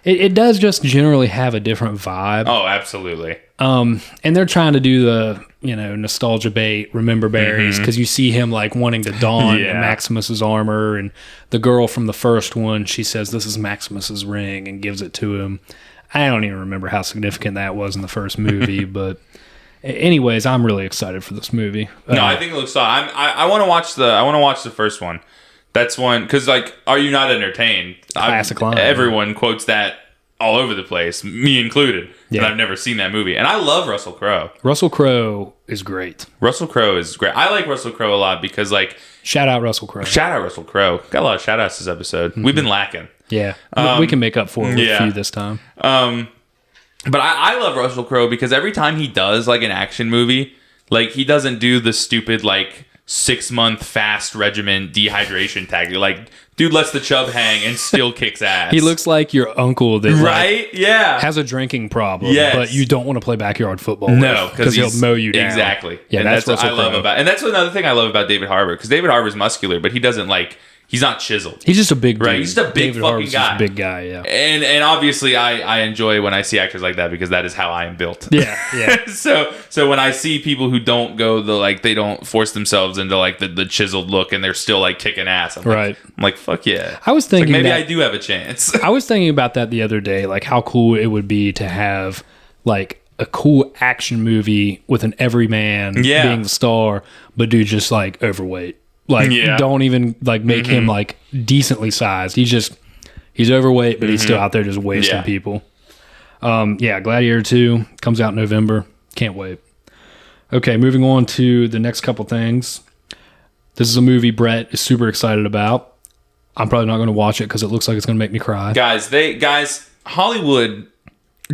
It does just generally have a different vibe. Oh, absolutely. And they're trying to do the, nostalgia bait, remember berries, because you see him like wanting to don Maximus's armor, and the girl from the first one, she says this is Maximus's ring and gives it to him. I don't even remember how significant that was in the first movie, but anyways, I'm really excited for this movie. No, I think it looks solid. I want to watch the first one. That's one, because, like, Are You Not Entertained? Classic line. Everyone quotes that all over the place, me included. Yeah. And I've never seen that movie. And I love Russell Crowe. Russell Crowe is great. Russell Crowe is great. I like Russell Crowe a lot because, like... Shout out Russell Crowe. Shout out Russell Crowe. Got a lot of shout outs this episode. We've been lacking. Yeah. We can make up for it with a few this time. But I love Russell Crowe because every time he does like an action movie, like he doesn't do the stupid like 6-month fast regimen dehydration tactic. Like, dude lets the chub hang and still kicks ass. He looks like your uncle that right? Yeah. has a drinking problem, Yes. but you don't want to play backyard football. No, because he'll mow you down. Exactly. Yeah, and that's what I love Crowe. about. And that's another thing I love about David Harbour, because David Harbour's muscular, but he doesn't like. He's not chiseled. He's just a big dude. Right, he's just a big David fucking Harbour's guy. Just a big guy, yeah. And obviously I enjoy when I see actors like that, because that is how I am built. Yeah. So when I see people who don't go they don't force themselves into like the chiseled look and they're still like kicking ass. I'm like, fuck yeah. I was thinking maybe I do have a chance. I was thinking about that the other day, like how cool it would be to have like a cool action movie with an everyman being the star, but dude just like overweight. Like, don't even like make him like decently sized. He's overweight, but he's still out there just wasting people. Gladiator 2 comes out in November. Can't wait. Okay, moving on to the next couple things. This is a movie Brett is super excited about. I'm probably not going to watch it because it looks like it's going to make me cry. Guys, Hollywood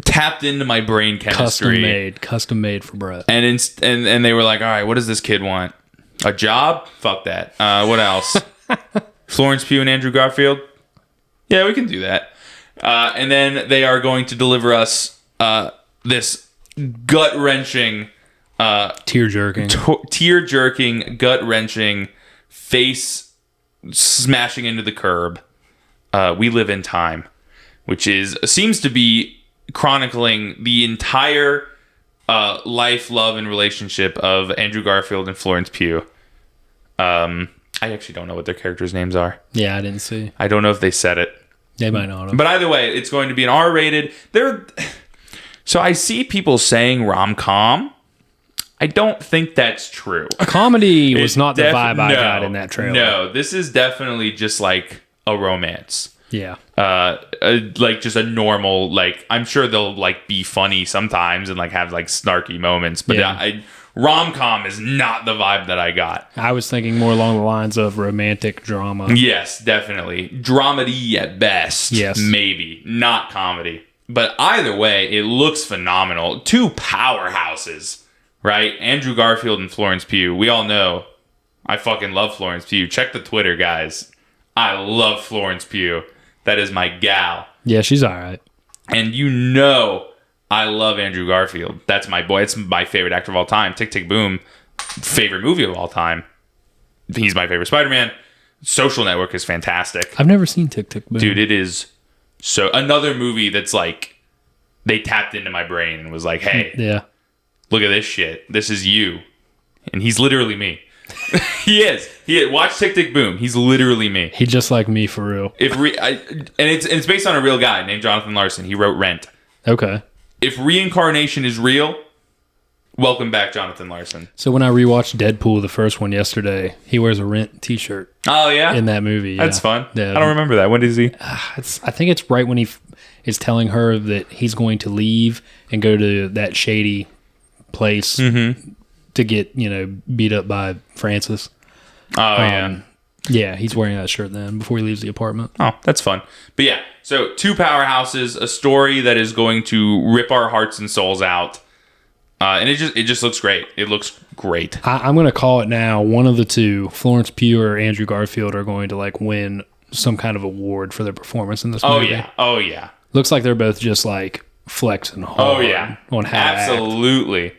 tapped into my brain chemistry. Custom made for Brett. And they were like, all right, what does this kid want? A job? Fuck that. What else? Florence Pugh and Andrew Garfield? Yeah, we can do that. And then they are going to deliver us this gut-wrenching... tear-jerking, gut-wrenching, face-smashing into the curb. We Live in Time, which seems to be chronicling the entire... life, love, and relationship of Andrew Garfield and Florence Pugh. I actually don't know what their characters' names are. Yeah, I didn't see. I don't know if they said it. They might not have. But either way, it's going to be an R-rated. So I see people saying rom-com. I don't think that's true. Comedy was not the vibe I got in that trailer. No, this is definitely just like a romance. Yeah. Like just a normal, like, I'm sure they'll like be funny sometimes and like have like snarky moments, but rom-com is not the vibe that I got. I was thinking more along the lines of romantic drama. Yes, definitely. Dramedy at best. Yes. Maybe. Not comedy. But either way, it looks phenomenal. Two powerhouses, right? Andrew Garfield and Florence Pugh. We all know I fucking love Florence Pugh. Check the Twitter, guys. I love Florence Pugh. That is my gal. Yeah, she's all right. And you know I love Andrew Garfield. That's my boy. It's my favorite actor of all time. Tick, Tick, Boom. Favorite movie of all time. He's my favorite Spider-Man. Social Network is fantastic. I've never seen Tick, Tick, Boom. Dude, it is so... Another movie that's like... They tapped into my brain and was like, hey, look at this shit. This is you. And he's literally me. He is. Watch Tick, Tick, Boom. He's literally me. He just like me for real. It's based on a real guy named Jonathan Larson. He wrote Rent. Okay. If reincarnation is real, welcome back, Jonathan Larson. So when I rewatched Deadpool, the first one yesterday, he wears a Rent t-shirt. Oh, yeah? In that movie. Yeah. That's fun. Yeah. I don't remember that. When does he? I think it's right when he is telling her that he's going to leave and go to that shady place to get, beat up by Francis. Oh, yeah. Yeah, he's wearing that shirt then before he leaves the apartment. Oh, that's fun. But yeah, so two powerhouses, a story that is going to rip our hearts and souls out. And it just looks great. It looks great. I'm going to call it now. One of the two, Florence Pugh or Andrew Garfield, are going to like win some kind of award for their performance in this movie. Oh, yeah. Looks like they're both just like flexing hard on how absolutely. to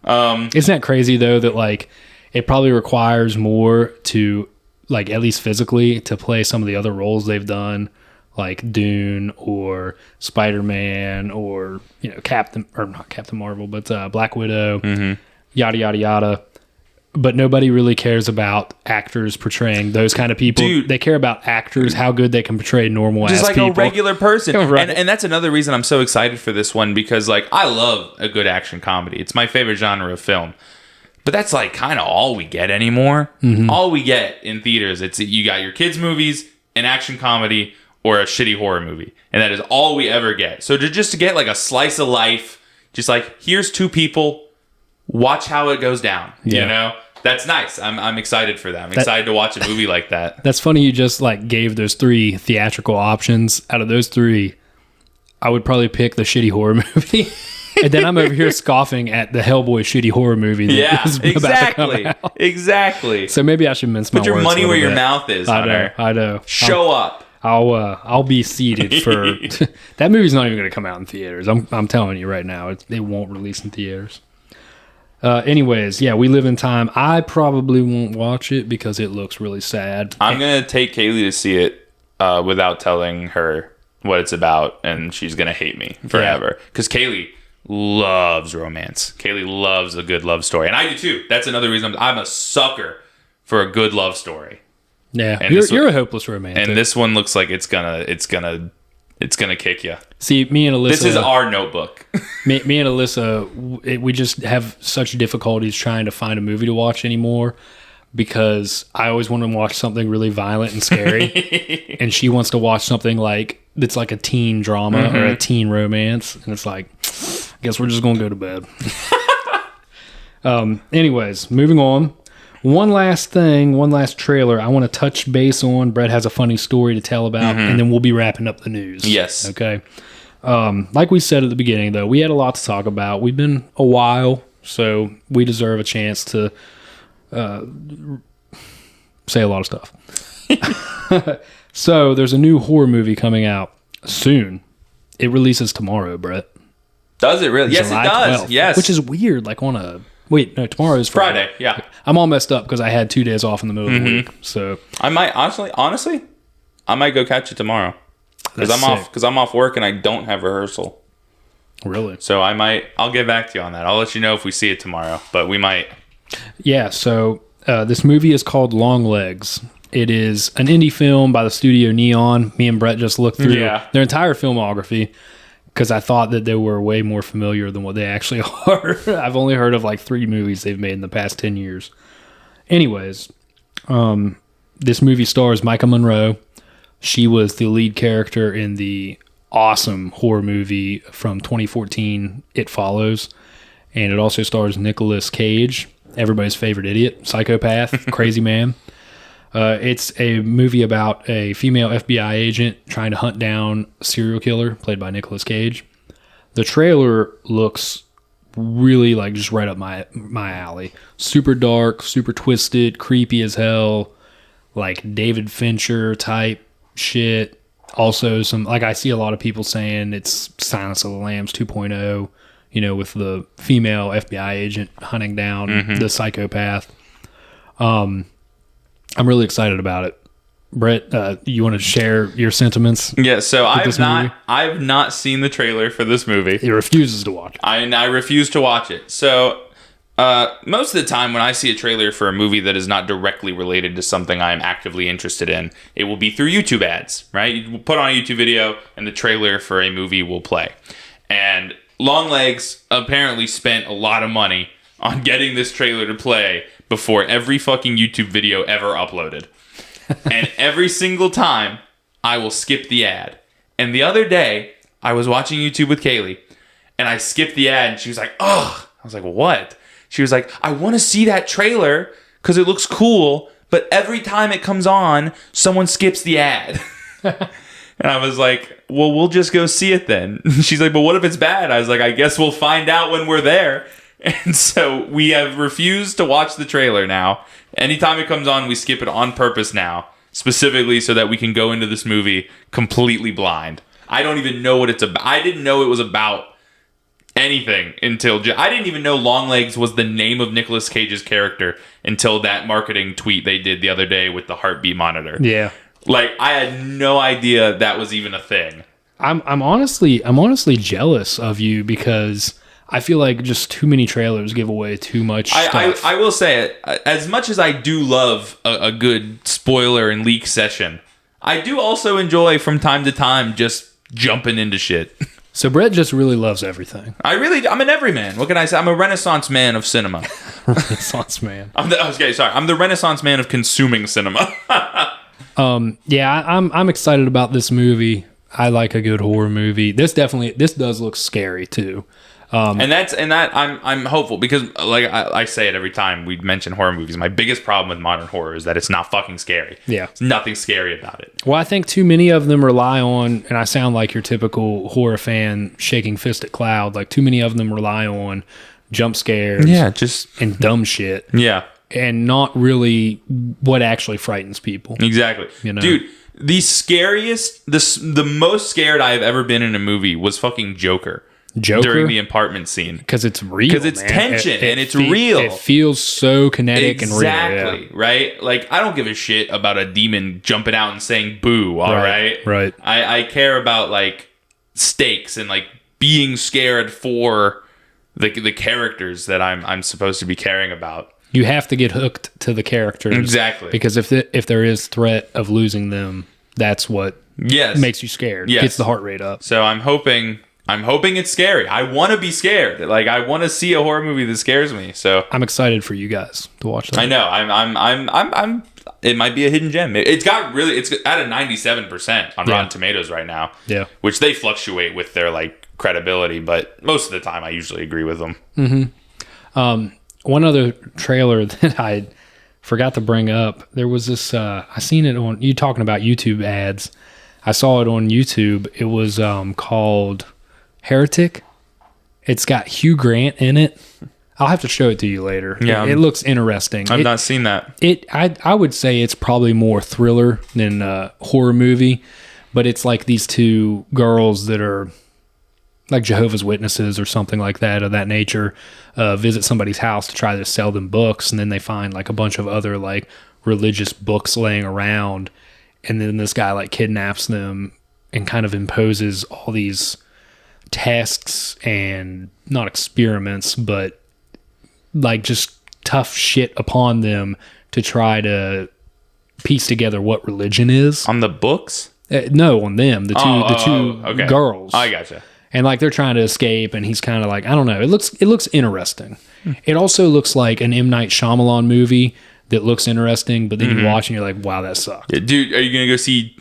act. Isn't that crazy though that like it probably requires more to like at least physically to play some of the other roles they've done, like Dune or Spider-Man or not Captain Marvel, but Black Widow, yada yada yada. But nobody really cares about actors portraying those kind of people. Dude, they care about actors, how good they can portray normal just ass like people. a regular person. Right. And that's another reason I'm so excited for this one, because like I love a good action comedy. It's my favorite genre of film. But that's like kind of all we get anymore. All we get in theaters, it's you got your kids' movies, an action comedy, or a shitty horror movie. And that is all we ever get. So to get like a slice of life, just like here's two people, watch how it goes down. That's nice. I'm excited for that. I'm excited to watch a movie like that. That's funny you just like gave those three theatrical options. Out of those three, I would probably pick the shitty horror movie. And then I'm over here scoffing at the Hellboy shitty horror movie that is about to come out. Exactly. So maybe I should mince my words. Put your money where your bit. mouth is, Hunter. I know. Show up. I'll be seated for... That movie's not even going to come out in theaters. I'm telling you right now. It won't release in theaters. Anyways, yeah, we live in time. I probably won't watch it because it looks really sad. I'm going to take Kaylee to see it without telling her what it's about, and she's going to hate me forever. Because Kaylee loves romance. Kaylee loves a good love story. And I do too. That's another reason I'm a sucker for a good love story. Yeah, and you're a hopeless romantic. And this one looks like it's gonna kick you. See, me and Alyssa. This is our Notebook. me and Alyssa, we just have such difficulties trying to find a movie to watch anymore because I always want to watch something really violent and scary, and she wants to watch something that's like a teen drama or a teen romance, and it's like, I guess we're just gonna go to bed. Anyways, moving on. One last trailer I want to touch base on. Brett has a funny story to tell about, and then we'll be wrapping up the news. Yes. Okay. Like we said at the beginning, though, we had a lot to talk about. We've been a while, so we deserve a chance to say a lot of stuff. So there's a new horror movie coming out soon. It releases tomorrow, Brett. Does it really? Yes, July it does. 12th, yes. Which is weird, like on a... Wait, no, tomorrow is Friday. Yeah. I'm all messed up because I had 2 days off in the middle of the week. So I might honestly, I might go catch it tomorrow because I'm off work and I don't have rehearsal. Really? So I'll get back to you on that. I'll let you know if we see it tomorrow, but we might. Yeah. So this movie is called Long Legs. It is an indie film by the studio Neon. Me and Brett just looked through their entire filmography, because I thought that they were way more familiar than what they actually are. I've only heard of like 3 movies they've made in the past 10 years. Anyways, this movie stars Micah Monroe. She was the lead character in the awesome horror movie from 2014, It Follows. And it also stars Nicolas Cage, everybody's favorite idiot, psychopath, crazy man. It's a movie about a female FBI agent trying to hunt down a serial killer played by Nicolas Cage. The trailer looks really like just right up my alley. Super dark, super twisted, creepy as hell, like David Fincher type shit. Also some, like, I see a lot of people saying it's Silence of the Lambs 2.0, with the female FBI agent hunting down the psychopath. I'm really excited about it. Brett, you want to share your sentiments? Yeah, so I've not seen the trailer for this movie. He refuses to watch it. I refuse to watch it. So most of the time when I see a trailer for a movie that is not directly related to something I am actively interested in, it will be through YouTube ads, right? You put on a YouTube video and the trailer for a movie will play. And Long Legs apparently spent a lot of money on getting this trailer to play before every fucking YouTube video ever uploaded. And every single time, I will skip the ad. And the other day, I was watching YouTube with Kaylee, and I skipped the ad, and she was like, ugh. I was like, what? She was like, I want to see that trailer because it looks cool, but every time it comes on, someone skips the ad. And I was like, well, we'll just go see it then. She's like, but what if it's bad? I was like, I guess we'll find out when we're there. And so we have refused to watch the trailer now. Anytime it comes on, we skip it on purpose now, specifically so that we can go into this movie completely blind. I don't even know what it's about. I didn't know it was about anything until... I didn't even know Longlegs was the name of Nicolas Cage's character until that marketing tweet they did the other day with the heartbeat monitor. Yeah. Like, I had no idea that was even a thing. I'm honestly jealous of you because I feel like just too many trailers give away too much stuff. I will say it. As much as I do love a good spoiler and leak session, I do also enjoy from time to time just jumping into shit. So Brett just really loves everything. I'm an everyman. What can I say? I'm a renaissance man of cinema. Renaissance man. I'm the renaissance man of consuming cinema. Yeah, I'm excited about this movie. I like a good horror movie. This does look scary too. I'm hopeful because like I say it every time we mention horror movies. My biggest problem with modern horror is that it's not fucking scary. Yeah. There's nothing scary about it. Well, I think too many of them rely on, and I sound like your typical horror fan shaking fist at cloud, like too many of them rely on jump scares and dumb shit. Yeah. And not really what actually frightens people. Exactly. You know? Dude, the most scared I have ever been in a movie was fucking Joker during the apartment scene. Because it's real. Because it's tension and it's real. It feels so kinetic and real. Exactly, right? Like, I don't give a shit about a demon jumping out and saying boo, all right? Right. I care about, like, stakes and, like, being scared for the characters that I'm supposed to be caring about. You have to get hooked to the characters. Exactly. Because if there is threat of losing them, that's what makes you scared. Yes. Gets the heart rate up. So I'm hoping it's scary. I want to be scared. Like, I want to see a horror movie that scares me. So I'm excited for you guys to watch that. I know. I'm it might be a hidden gem. It's at a 97% on Rotten Tomatoes right now. Yeah. Which they fluctuate with their like credibility, but most of the time I usually agree with them. Mm-hmm. One other trailer that I forgot to bring up, there was this, I seen it on, you talking about YouTube ads. I saw it on YouTube. It was called Heretic. It's got Hugh Grant in it. I'll have to show it to you later. Yeah, it looks interesting. I've not seen that. I would say it's probably more thriller than horror movie, but it's like these two girls that are like Jehovah's Witnesses or something like that, of that nature, visit somebody's house to try to sell them books, and then they find like a bunch of other like religious books laying around, and then this guy like kidnaps them and kind of imposes all these tests and not experiments, but like just tough shit upon them to try to piece together what religion is. On the books? No, on them, the two girls. I gotcha. And like they're trying to escape, and he's kind of like, I don't know. It looks interesting. It also looks like an M. Night Shyamalan movie that looks interesting, but then you watch and you're like, wow, that sucked. Yeah, dude, are you gonna go see?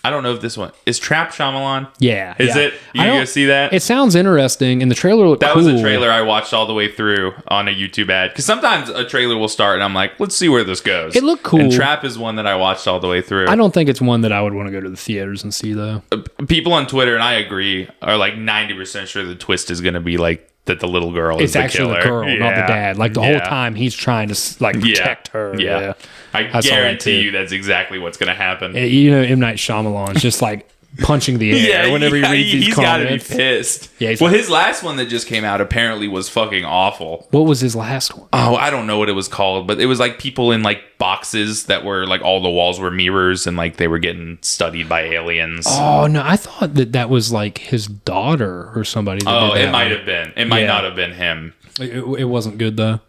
I don't know if this one is Trap Shyamalan. Yeah, is it? You gonna go see that? It sounds interesting, and the trailer looked cool. That was a trailer I watched all the way through on a YouTube ad, because sometimes a trailer will start and I'm like, let's see where this goes. It looked cool. And Trap is one that I watched all the way through. I don't think it's one that I would want to go to the theaters and see, though. People on Twitter, and I agree, are like 90% sure the twist is gonna be like that the little girl is the killer. It's actually the girl, not the dad. Like the whole time he's trying to like protect her. Yeah. I guarantee you that's exactly what's going to happen. You know, M. Night Shyamalan's just like punching the air whenever he reads these comments. He's got to be pissed. Yeah, his last one that just came out apparently was fucking awful. What was his last one? Oh, I don't know what it was called, but it was like people in like boxes that were like all the walls were mirrors and like they were getting studied by aliens. Oh, no. I thought that was like his daughter or somebody. It might have been. It might not have been him. It wasn't good, though.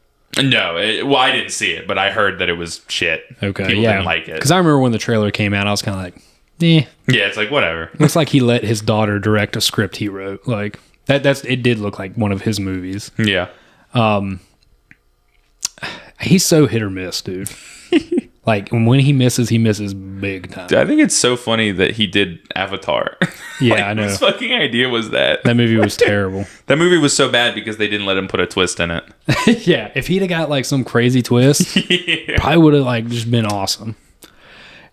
No, I didn't see it, but I heard that it was shit. Okay, people didn't like it. Because I remember when the trailer came out, I was kind of like, eh. Yeah, it's like whatever. Looks like he let his daughter direct a script he wrote. Like it did look like one of his movies. Yeah. He's so hit or miss, dude. Like when he misses big time. I think it's so funny that he did Avatar. Yeah, like, I know. Whose fucking idea was that? That movie was terrible. That movie was so bad because they didn't let him put a twist in it. Yeah, if he'd have got like some crazy twist, probably would have like just been awesome.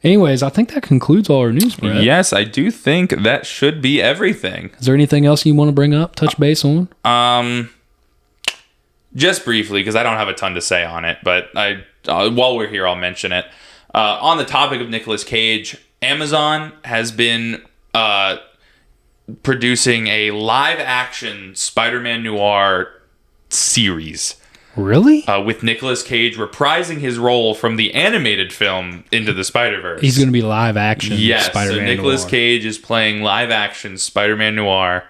Anyways, I think that concludes all our news, Brett. Yes, I do think that should be everything. Is there anything else you want to bring up, touch base on? Just briefly, because I don't have a ton to say on it, but while we're here, I'll mention it. On the topic of Nicolas Cage, Amazon has been producing a live-action Spider-Man noir series. Really? With Nicolas Cage reprising his role from the animated film Into the Spider-Verse. He's going to be live-action Spider-Man Spider-Man so Nicolas noir. Cage is playing live-action Spider-Man noir.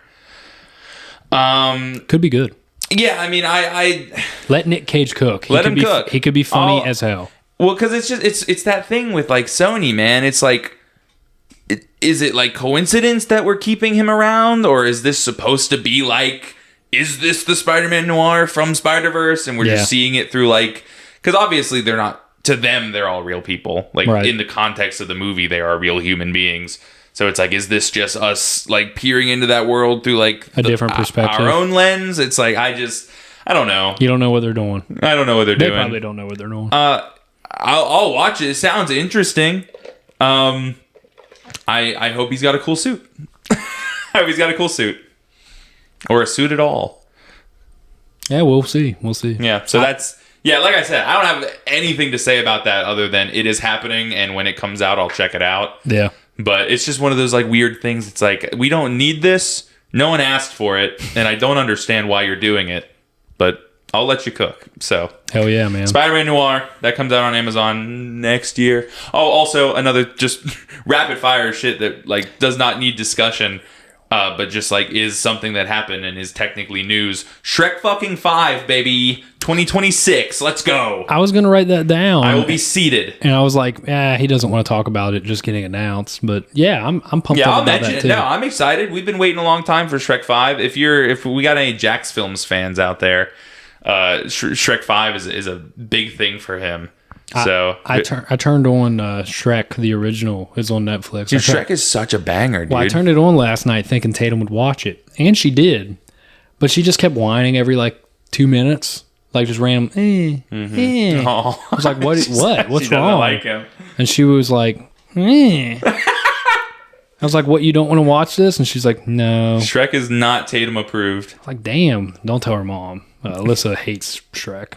Could be good. Yeah, I mean, I let Nick Cage cook. Let him cook. He could be funny as hell. Well, because it's that thing with like Sony, man. It's like, is it like coincidence that we're keeping him around, or is this supposed to be like, is this the Spider-Man noir from Spider-Verse, and we're just seeing it through like, because obviously they're not, to them they're all real people. Like in the context of the movie, they are real human beings. So it's like, is this just us like peering into that world through like a different perspective, our own lens? It's like, I don't know. You don't know what they're doing. I don't know what they're doing. They probably don't know what they're doing. I'll watch it. It sounds interesting. I hope he's got a cool suit. I hope he's got a cool suit. Or a suit at all. Yeah, we'll see. Yeah, so that's... Yeah, like I said, I don't have anything to say about that other than it is happening, and when it comes out, I'll check it out. Yeah. But it's just one of those like weird things. It's like, we don't need this. No one asked for it, and I don't understand why you're doing it. But I'll let you cook. So hell yeah, man. Spider-Man Noir, that comes out on Amazon next year. Oh, also another just rapid fire shit that like does not need discussion. But just like is something that happened and is technically news. Shrek fucking 5, baby. 2026. Let's go. I was going to write that down. I will be seated. And I was like, he doesn't want to talk about it just getting announced. But yeah, I'm pumped up I'll about mention that it. too. No, I'm excited. We've been waiting a long time for Shrek 5. If we got any Jax Films fans out there, Shrek 5 is a big thing for him. So I turned on Shrek, the original, is on Netflix. Dude, Shrek is such a banger, dude. Well, I turned it on last night thinking Tatum would watch it, and she did, but she just kept whining every like 2 minutes, like just random. I was like, what's wrong? Like him. And she was like, I was like, what? You don't want to watch this? And she's like, no. Shrek is not Tatum approved. Like, damn! Don't tell her mom. Alyssa hates Shrek.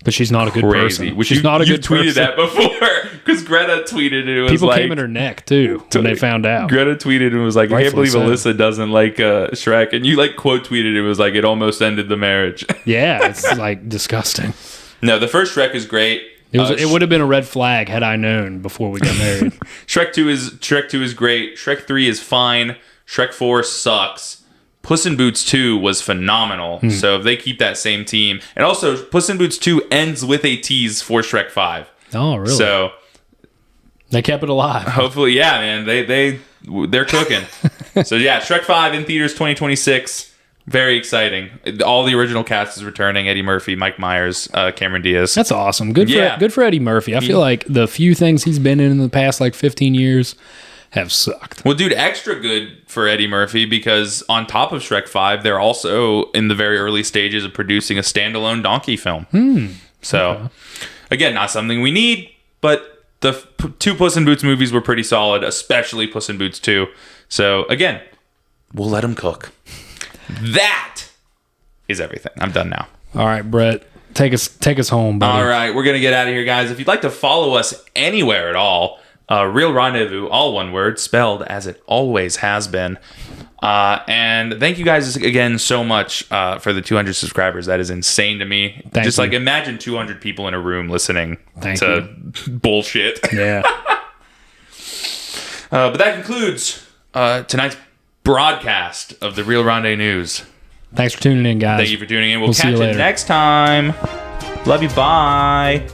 But she's not a good person. She's not a good person. You tweeted that before. Because Greta tweeted it. People came in her neck, too, when they found out. Greta tweeted and was like, I can't believe Alyssa doesn't like Shrek. And you like quote tweeted it was like, it almost ended the marriage. Yeah, it's like disgusting. No, the first Shrek is great. It would have been a red flag had I known before we got married. Shrek 2 is great. Shrek 3 is fine. Shrek 4 sucks. Puss in Boots 2 was phenomenal. So if they keep that same team. And also, Puss in Boots 2 ends with a tease for Shrek 5. Oh, really? So they kept it alive. Hopefully, yeah, man. They're cooking. So yeah, Shrek 5 in theaters 2026. Very exciting. All the original cast is returning. Eddie Murphy, Mike Myers, Cameron Diaz. That's awesome. Good for Eddie Murphy. I feel like the few things he's been in the past like 15 years have sucked. Well, dude, extra good for Eddie Murphy because on top of Shrek 5, they're also in the very early stages of producing a standalone Donkey film. So, again, not something we need, but the two Puss in Boots movies were pretty solid, especially Puss in Boots 2. So, again, we'll let them cook. That is everything. I'm done now. All right, Brett. Take us home, buddy. All right, we're going to get out of here, guys. If you'd like to follow us anywhere at all, Reel Rendezvous, all one word, spelled as it always has been. And thank you guys again so much for the 200 subscribers. That is insane to me. Thank you. Like imagine 200 people in a room listening to bullshit. Yeah. But that concludes tonight's broadcast of the Reel RendezNEWS. Thanks for tuning in, guys. Thank you for tuning in. We'll catch see you you later. next time. Love you. Bye.